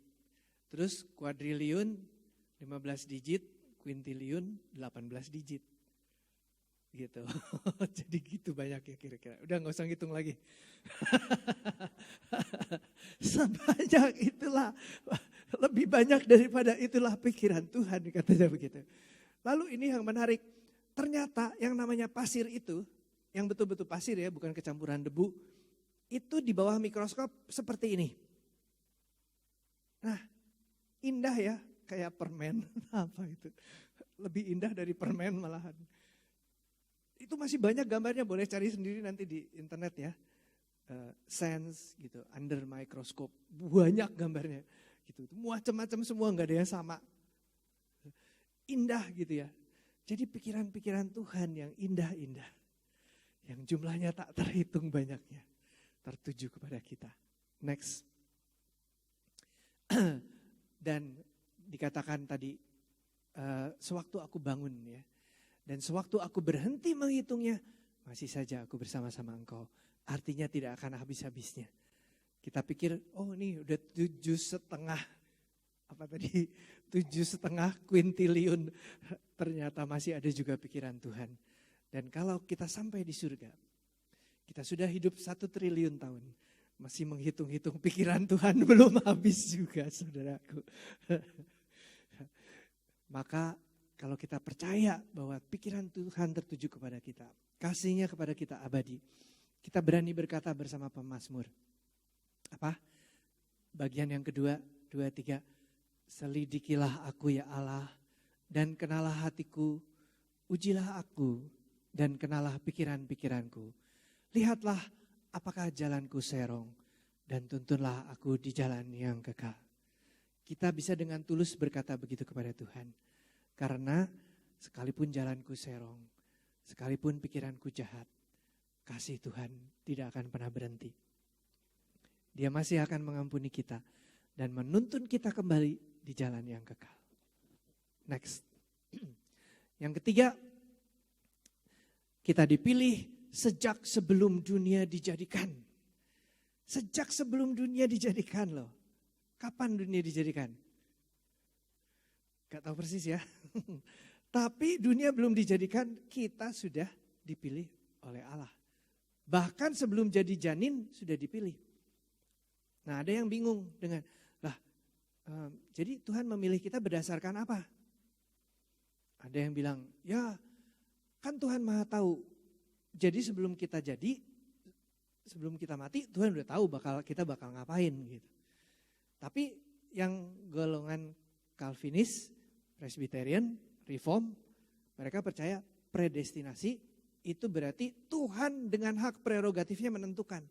Terus kuadriliun 15 digit, kuintiliun 18 digit. Gitu. Jadi gitu banyaknya kira-kira. Udah gak usah ngitung lagi. Sebanyak itulah, lebih banyak daripada itulah pikiran Tuhan, katanya begitu. Lalu ini yang menarik, ternyata yang namanya pasir itu, yang betul-betul pasir ya, bukan kecampuran debu, itu di bawah mikroskop seperti ini. Nah, indah ya, kayak permen. Apa itu? Lebih indah dari permen malahan. Itu masih banyak gambarnya, boleh cari sendiri nanti di internet ya. Sense gitu, under microscope, banyak gambarnya gitu. Macam-macam semua, nggak ada yang sama. Indah gitu ya. Jadi pikiran-pikiran Tuhan yang indah-indah, yang jumlahnya tak terhitung banyaknya, tertuju kepada kita. Next. Dan dikatakan tadi, sewaktu aku bangun ya, dan sewaktu aku berhenti menghitungnya, masih saja aku bersama-sama engkau. Artinya tidak akan habis-habisnya. Kita pikir, oh ini udah 7,5, apa tadi, 7,5 kuintiliun. Ternyata masih ada juga pikiran Tuhan. Dan kalau kita sampai di surga, kita sudah hidup 1 triliun tahun. Masih menghitung-hitung pikiran Tuhan belum habis juga, saudaraku. Maka kalau kita percaya bahwa pikiran Tuhan tertuju kepada kita, kasihnya kepada kita abadi, kita berani berkata bersama pemazmur. Apa? Bagian yang kedua, 2, 3. Selidikilah aku ya Allah, dan kenalah hatiku, ujilah aku, dan kenalah pikiran-pikiranku. Lihatlah apakah jalanku serong, dan tuntunlah aku di jalan yang kekal. Kita bisa dengan tulus berkata begitu kepada Tuhan. Karena sekalipun jalanku serong, Sekalipun pikiranku jahat, kasih Tuhan tidak akan pernah berhenti. Dia masih akan mengampuni kita dan menuntun kita kembali di jalan yang kekal. Next. Yang ketiga, kita dipilih sejak sebelum dunia dijadikan. Sejak sebelum dunia dijadikan loh. Kapan dunia dijadikan? Gak tahu persis ya. Tapi dunia belum dijadikan, kita sudah dipilih oleh Allah. Bahkan sebelum jadi janin sudah dipilih. Nah, ada yang bingung dengan, jadi Tuhan memilih kita berdasarkan apa? Ada yang bilang, ya kan Tuhan Maha tahu. Jadi sebelum kita mati, Tuhan udah tahu kita bakal ngapain gitu. Tapi yang golongan Calvinis, Presbyterian, Reform, mereka percaya predestinasi itu berarti Tuhan dengan hak prerogatifnya menentukan.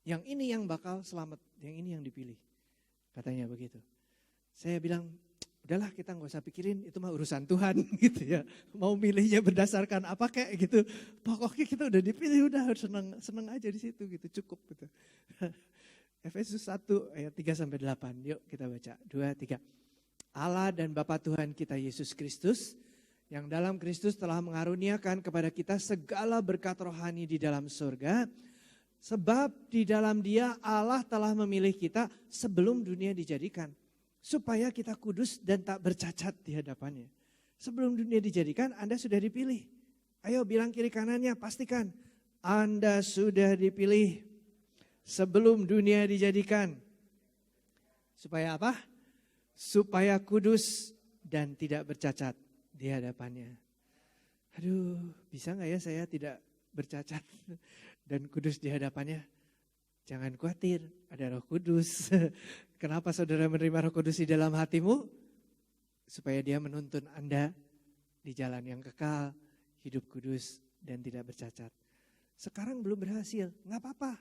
Yang ini yang bakal selamat, yang ini yang dipilih. Katanya begitu. Saya bilang, udahlah kita gak usah pikirin, itu mah urusan Tuhan gitu ya. Mau milihnya berdasarkan apa kayak gitu. Pokoknya kita udah dipilih, udah seneng aja di situ gitu, cukup gitu. Efesus 1 ayat 3-8, yuk kita baca. 2, 3. Allah dan Bapa Tuhan kita Yesus Kristus, yang dalam Kristus telah mengaruniakan kepada kita segala berkat rohani di dalam surga. Sebab di dalam Dia Allah telah memilih kita sebelum dunia dijadikan. Supaya kita kudus dan tak bercacat di hadapannya. Sebelum dunia dijadikan Anda sudah dipilih. Ayo bilang kiri kanannya, pastikan Anda sudah dipilih sebelum dunia dijadikan. Supaya apa? Supaya kudus dan tidak bercacat di hadapannya. Aduh, bisa gak ya saya tidak bercacat dan kudus di hadapannya? Jangan khawatir, ada Roh Kudus. Kenapa saudara menerima Roh Kudus di dalam hatimu? Supaya Dia menuntun Anda di jalan yang kekal, hidup kudus dan tidak bercacat. Sekarang belum berhasil, gak apa-apa.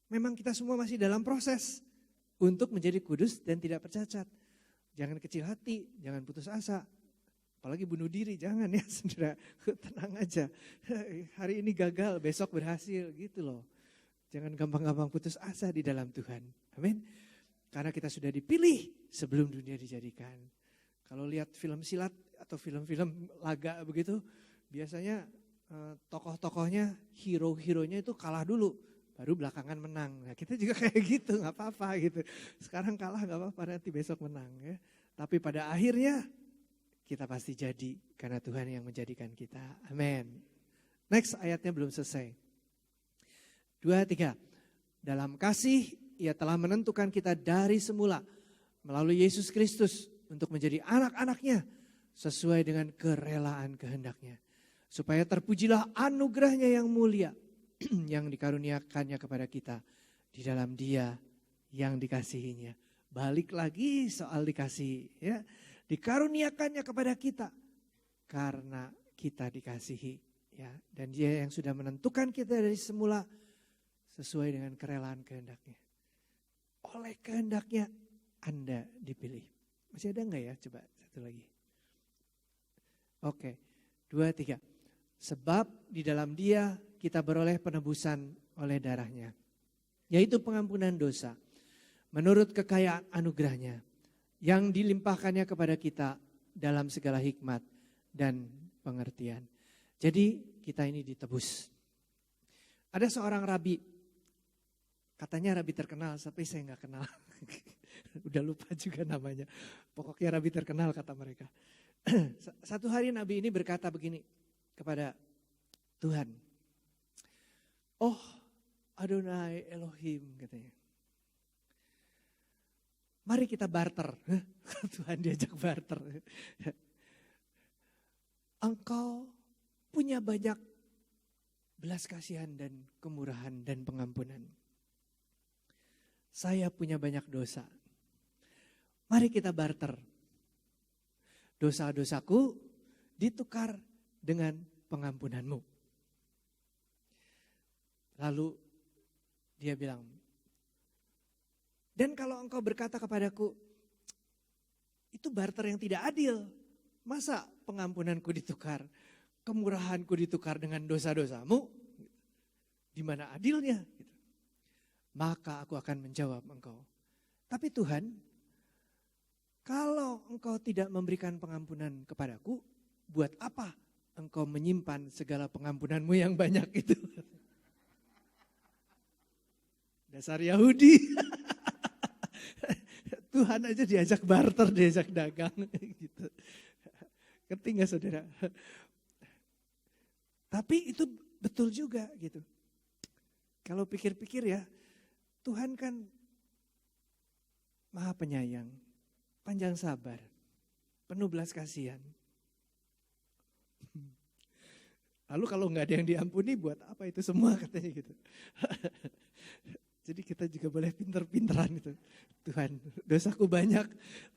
Memang kita semua masih dalam proses untuk menjadi kudus dan tidak bercacat. Jangan kecil hati, jangan putus asa. Apalagi bunuh diri, jangan ya saudara. Tenang aja, hari ini gagal, besok berhasil gitu loh. Jangan gampang-gampang putus asa di dalam Tuhan. Amin. Karena kita sudah dipilih sebelum dunia dijadikan. Kalau lihat film silat atau film-film laga begitu, biasanya tokoh-tokohnya, hero-heronya itu kalah dulu, baru belakangan menang. Nah, kita juga kayak gitu, gak apa-apa gitu. Sekarang kalah gak apa-apa, nanti besok menang ya. Tapi pada akhirnya kita pasti jadi karena Tuhan yang menjadikan kita. Amin. Next, ayatnya belum selesai. 2, 3. Dalam kasih Ia telah menentukan kita dari semula melalui Yesus Kristus untuk menjadi anak-anaknya sesuai dengan kerelaan kehendaknya. Supaya terpujilah anugerahnya yang mulia yang dikaruniakannya kepada kita di dalam Dia yang dikasihinya. Balik lagi soal dikasih ya. Dikaruniakannya kepada kita karena kita dikasihi ya. Dan Dia yang sudah menentukan kita dari semula sesuai dengan kerelaan kehendaknya. Oleh kehendaknya Anda dipilih. Masih ada enggak ya? Coba satu lagi. Oke, 2, 3. Sebab di dalam Dia kita beroleh penebusan oleh darahnya. Yaitu pengampunan dosa. Menurut kekayaan anugerahnya. Yang dilimpahkannya kepada kita dalam segala hikmat dan pengertian. Jadi kita ini ditebus. Ada seorang rabi. Katanya rabi terkenal, tapi saya gak kenal. Udah lupa juga namanya. Pokoknya rabi terkenal kata mereka. Satu hari nabi ini berkata begini kepada Tuhan. Oh Adonai Elohim katanya. Mari kita barter. Tuhan diajak barter. Engkau punya banyak belas kasihan dan kemurahan dan pengampunan. Saya punya banyak dosa. Mari kita barter. Dosa-dosaku ditukar dengan pengampunanmu. Lalu dia bilang, dan kalau engkau berkata kepadaku, itu barter yang tidak adil. Masa pengampunanku ditukar? kemurahanku ditukar dengan dosa-dosamu, di mana adilnya? Maka aku akan menjawab engkau. Tapi Tuhan, kalau engkau tidak memberikan pengampunan kepadaku, buat apa engkau menyimpan segala pengampunanmu yang banyak itu? Dasar Yahudi. Tuhan aja diajak barter, diajak dagang gitu. Ngerti gak saudara? Tapi itu betul juga gitu. Kalau pikir-pikir ya, Tuhan kan Maha Penyayang, panjang sabar, penuh belas kasihan. Lalu kalau nggak ada yang diampuni, buat apa itu semua katanya gitu. Jadi kita juga boleh pinter-pinteran itu. Tuhan, dosaku banyak,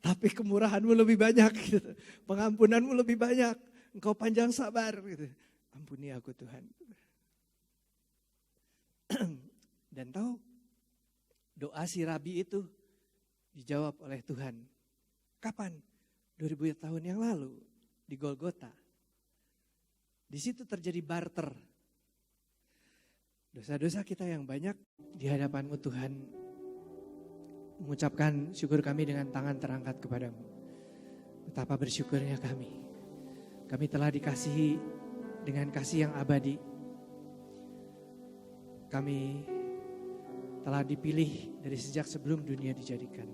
tapi kemurahanmu lebih banyak gitu. Pengampunanmu lebih banyak, engkau panjang sabar gitu. Ampuni aku Tuhan. Dan tahu, doa si Rabi itu dijawab oleh Tuhan. Kapan? 2000 tahun yang lalu di Golgota. Di situ terjadi barter. Dosa-dosa kita yang banyak di hadapan-Mu Tuhan, mengucapkan syukur kami dengan tangan terangkat kepadamu. Betapa bersyukurnya kami. Kami telah dikasihi dengan kasih yang abadi. Kami telah dipilih dari sejak sebelum dunia dijadikan.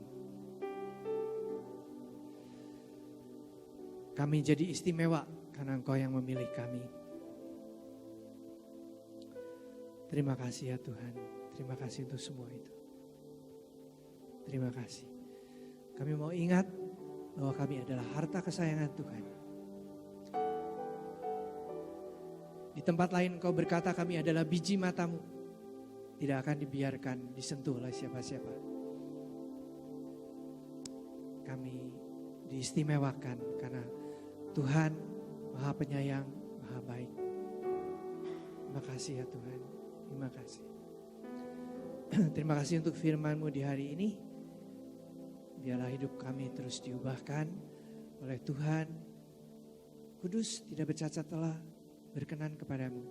Kami jadi istimewa karena Engkau yang memilih kami. Terima kasih ya Tuhan. Terima kasih untuk semua itu. Terima kasih. Kami mau ingat bahwa kami adalah harta kesayangan Tuhan. Di tempat lain Engkau berkata kami adalah biji matamu. Tidak akan dibiarkan disentuh oleh siapa-siapa. Kami diistimewakan karena Tuhan Maha Penyayang, Maha Baik. Terima kasih ya Tuhan. Terima kasih. Terima kasih untuk firman-Mu di hari ini. Biarlah hidup kami terus diubahkan oleh Tuhan. Kudus, tidak bercacat telah, berkenan kepadamu.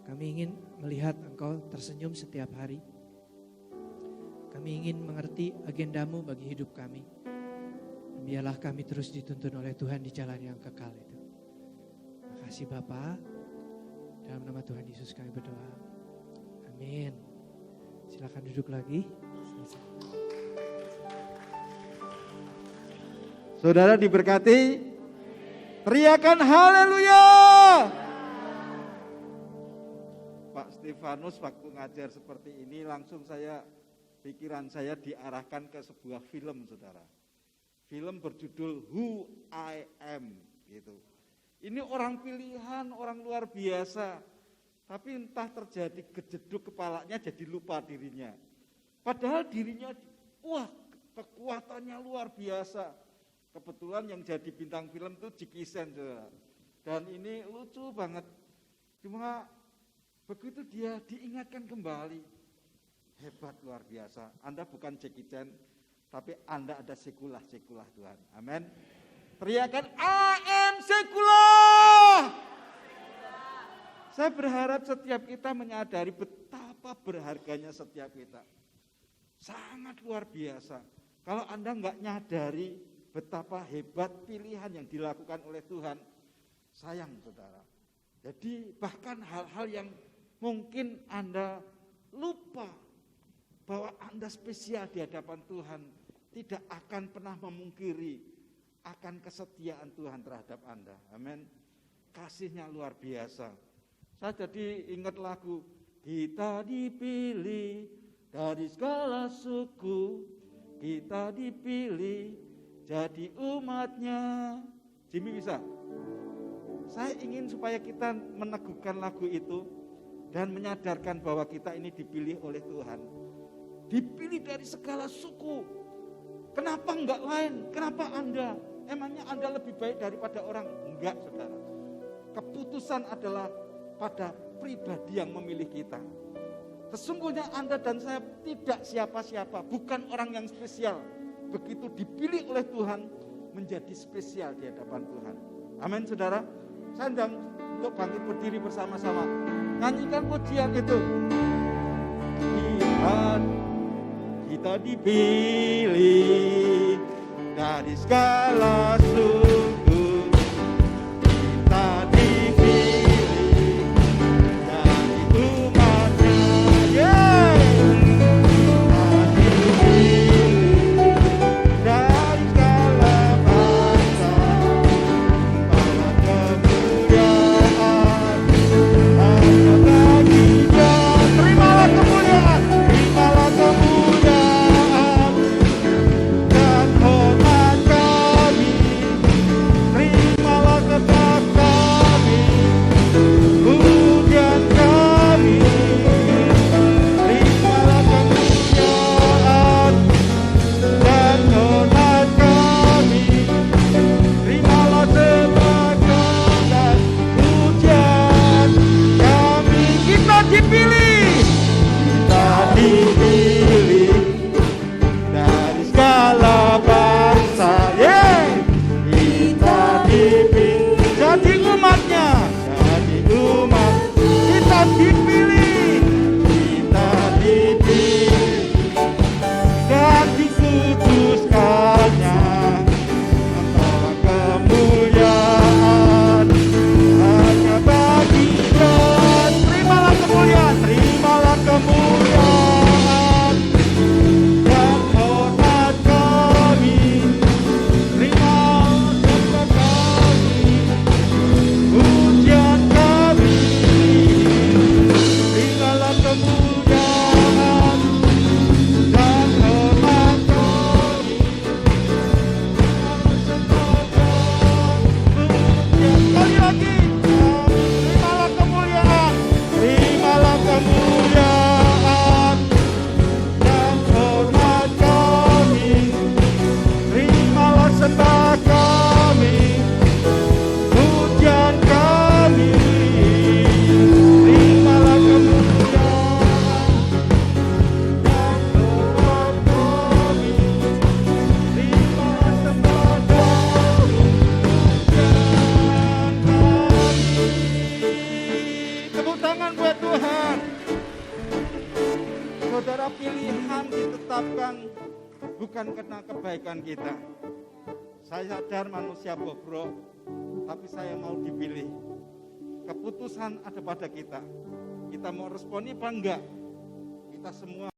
Kami ingin melihat Engkau tersenyum setiap hari. Kami ingin mengerti agendamu bagi hidup kami. Biarlah kami terus dituntun oleh Tuhan di jalan yang kekal itu. Terima kasih Bapa. Dalam nama Tuhan Yesus kami berdoa. Amin. Silakan duduk lagi. Saudara diberkati. Teriakan haleluya. Pak Stefanus waktu ngajar seperti ini langsung pikiran saya diarahkan ke sebuah film saudara. Film berjudul Who I Am gitu. Ini orang pilihan, orang luar biasa. Tapi entah terjadi kejeduk kepalanya jadi lupa dirinya. Padahal dirinya, kekuatannya luar biasa. Kebetulan yang jadi bintang film itu Jackie Chan. Dan ini lucu banget. Cuma begitu dia diingatkan kembali. Hebat luar biasa. Anda bukan Jackie Chan, tapi Anda ada sekulah Tuhan. Amin. Teriakan I am sekulah. Saya berharap setiap kita menyadari betapa berharganya setiap kita. Sangat luar biasa. Kalau Anda nggak nyadari betapa hebat pilihan yang dilakukan oleh Tuhan, sayang saudara. Jadi bahkan hal-hal yang mungkin Anda lupa bahwa Anda spesial di hadapan Tuhan, tidak akan pernah memungkiri akan kesetiaan Tuhan terhadap Anda. Amin. Kasihnya luar biasa. Saya jadi ingat lagu, kita dipilih dari segala suku, kita dipilih jadi umatnya. Jimmy bisa? Saya ingin supaya kita meneguhkan lagu itu dan menyadarkan bahwa kita ini dipilih oleh Tuhan. Dipilih dari segala suku. Kenapa enggak lain? Kenapa Anda? Emangnya Anda lebih baik daripada orang? Enggak saudara. Keputusan adalah pada pribadi yang memilih kita. Sesungguhnya Anda dan saya tidak siapa-siapa, bukan orang yang spesial. Begitu dipilih oleh Tuhan, menjadi spesial di hadapan Tuhan. Amin saudara. sandang untuk bangkit berdiri bersama-sama. Nyanyikan pujian itu. Kita dipilih dari segala suku. Kita dipilih dari umatnya. Kita dipilih dari segala bangsa. Pada kemuliaan hanya bagi Dia. Terimalah kemuliaan, terimalah kemuliaan dan hormat kami. Terimalah sebab kami, pujian kami. Terimalah kemuliaan dan hormat kami. Terimalah sebab dan pujian kami. Kita dipilih, kita dipilih dari segala bangsa. Kita dipilih jadi umatnya, jadi umat. Kita dipilih, kita dipilih dan dikuduskannya. Membawa kemuliaan hanya bagi Dia. Terimalah kemuliaan, terimalah kemuliaan dan hormat kami. Terima sebab kami, pujian kami. Terimalah kemuliaan dan hormat kami. Sekali lagi, terimalah kemuliaan, terimalah kemuliaan dan hormat kami. Terimalah sembah kami, pujian kami. Terimalah kemuliaan dan hormat kami. Terimalah sembah kami, pujian kami. Tepuk tangan buat Tuhan. Saudara, pilihan ditetapkan bukan karena kebaikan kita. Saya sadar manusia bobrok, tapi saya mau dipilih. Keputusan ada pada kita. Kita mau responi apa enggak? Kita semua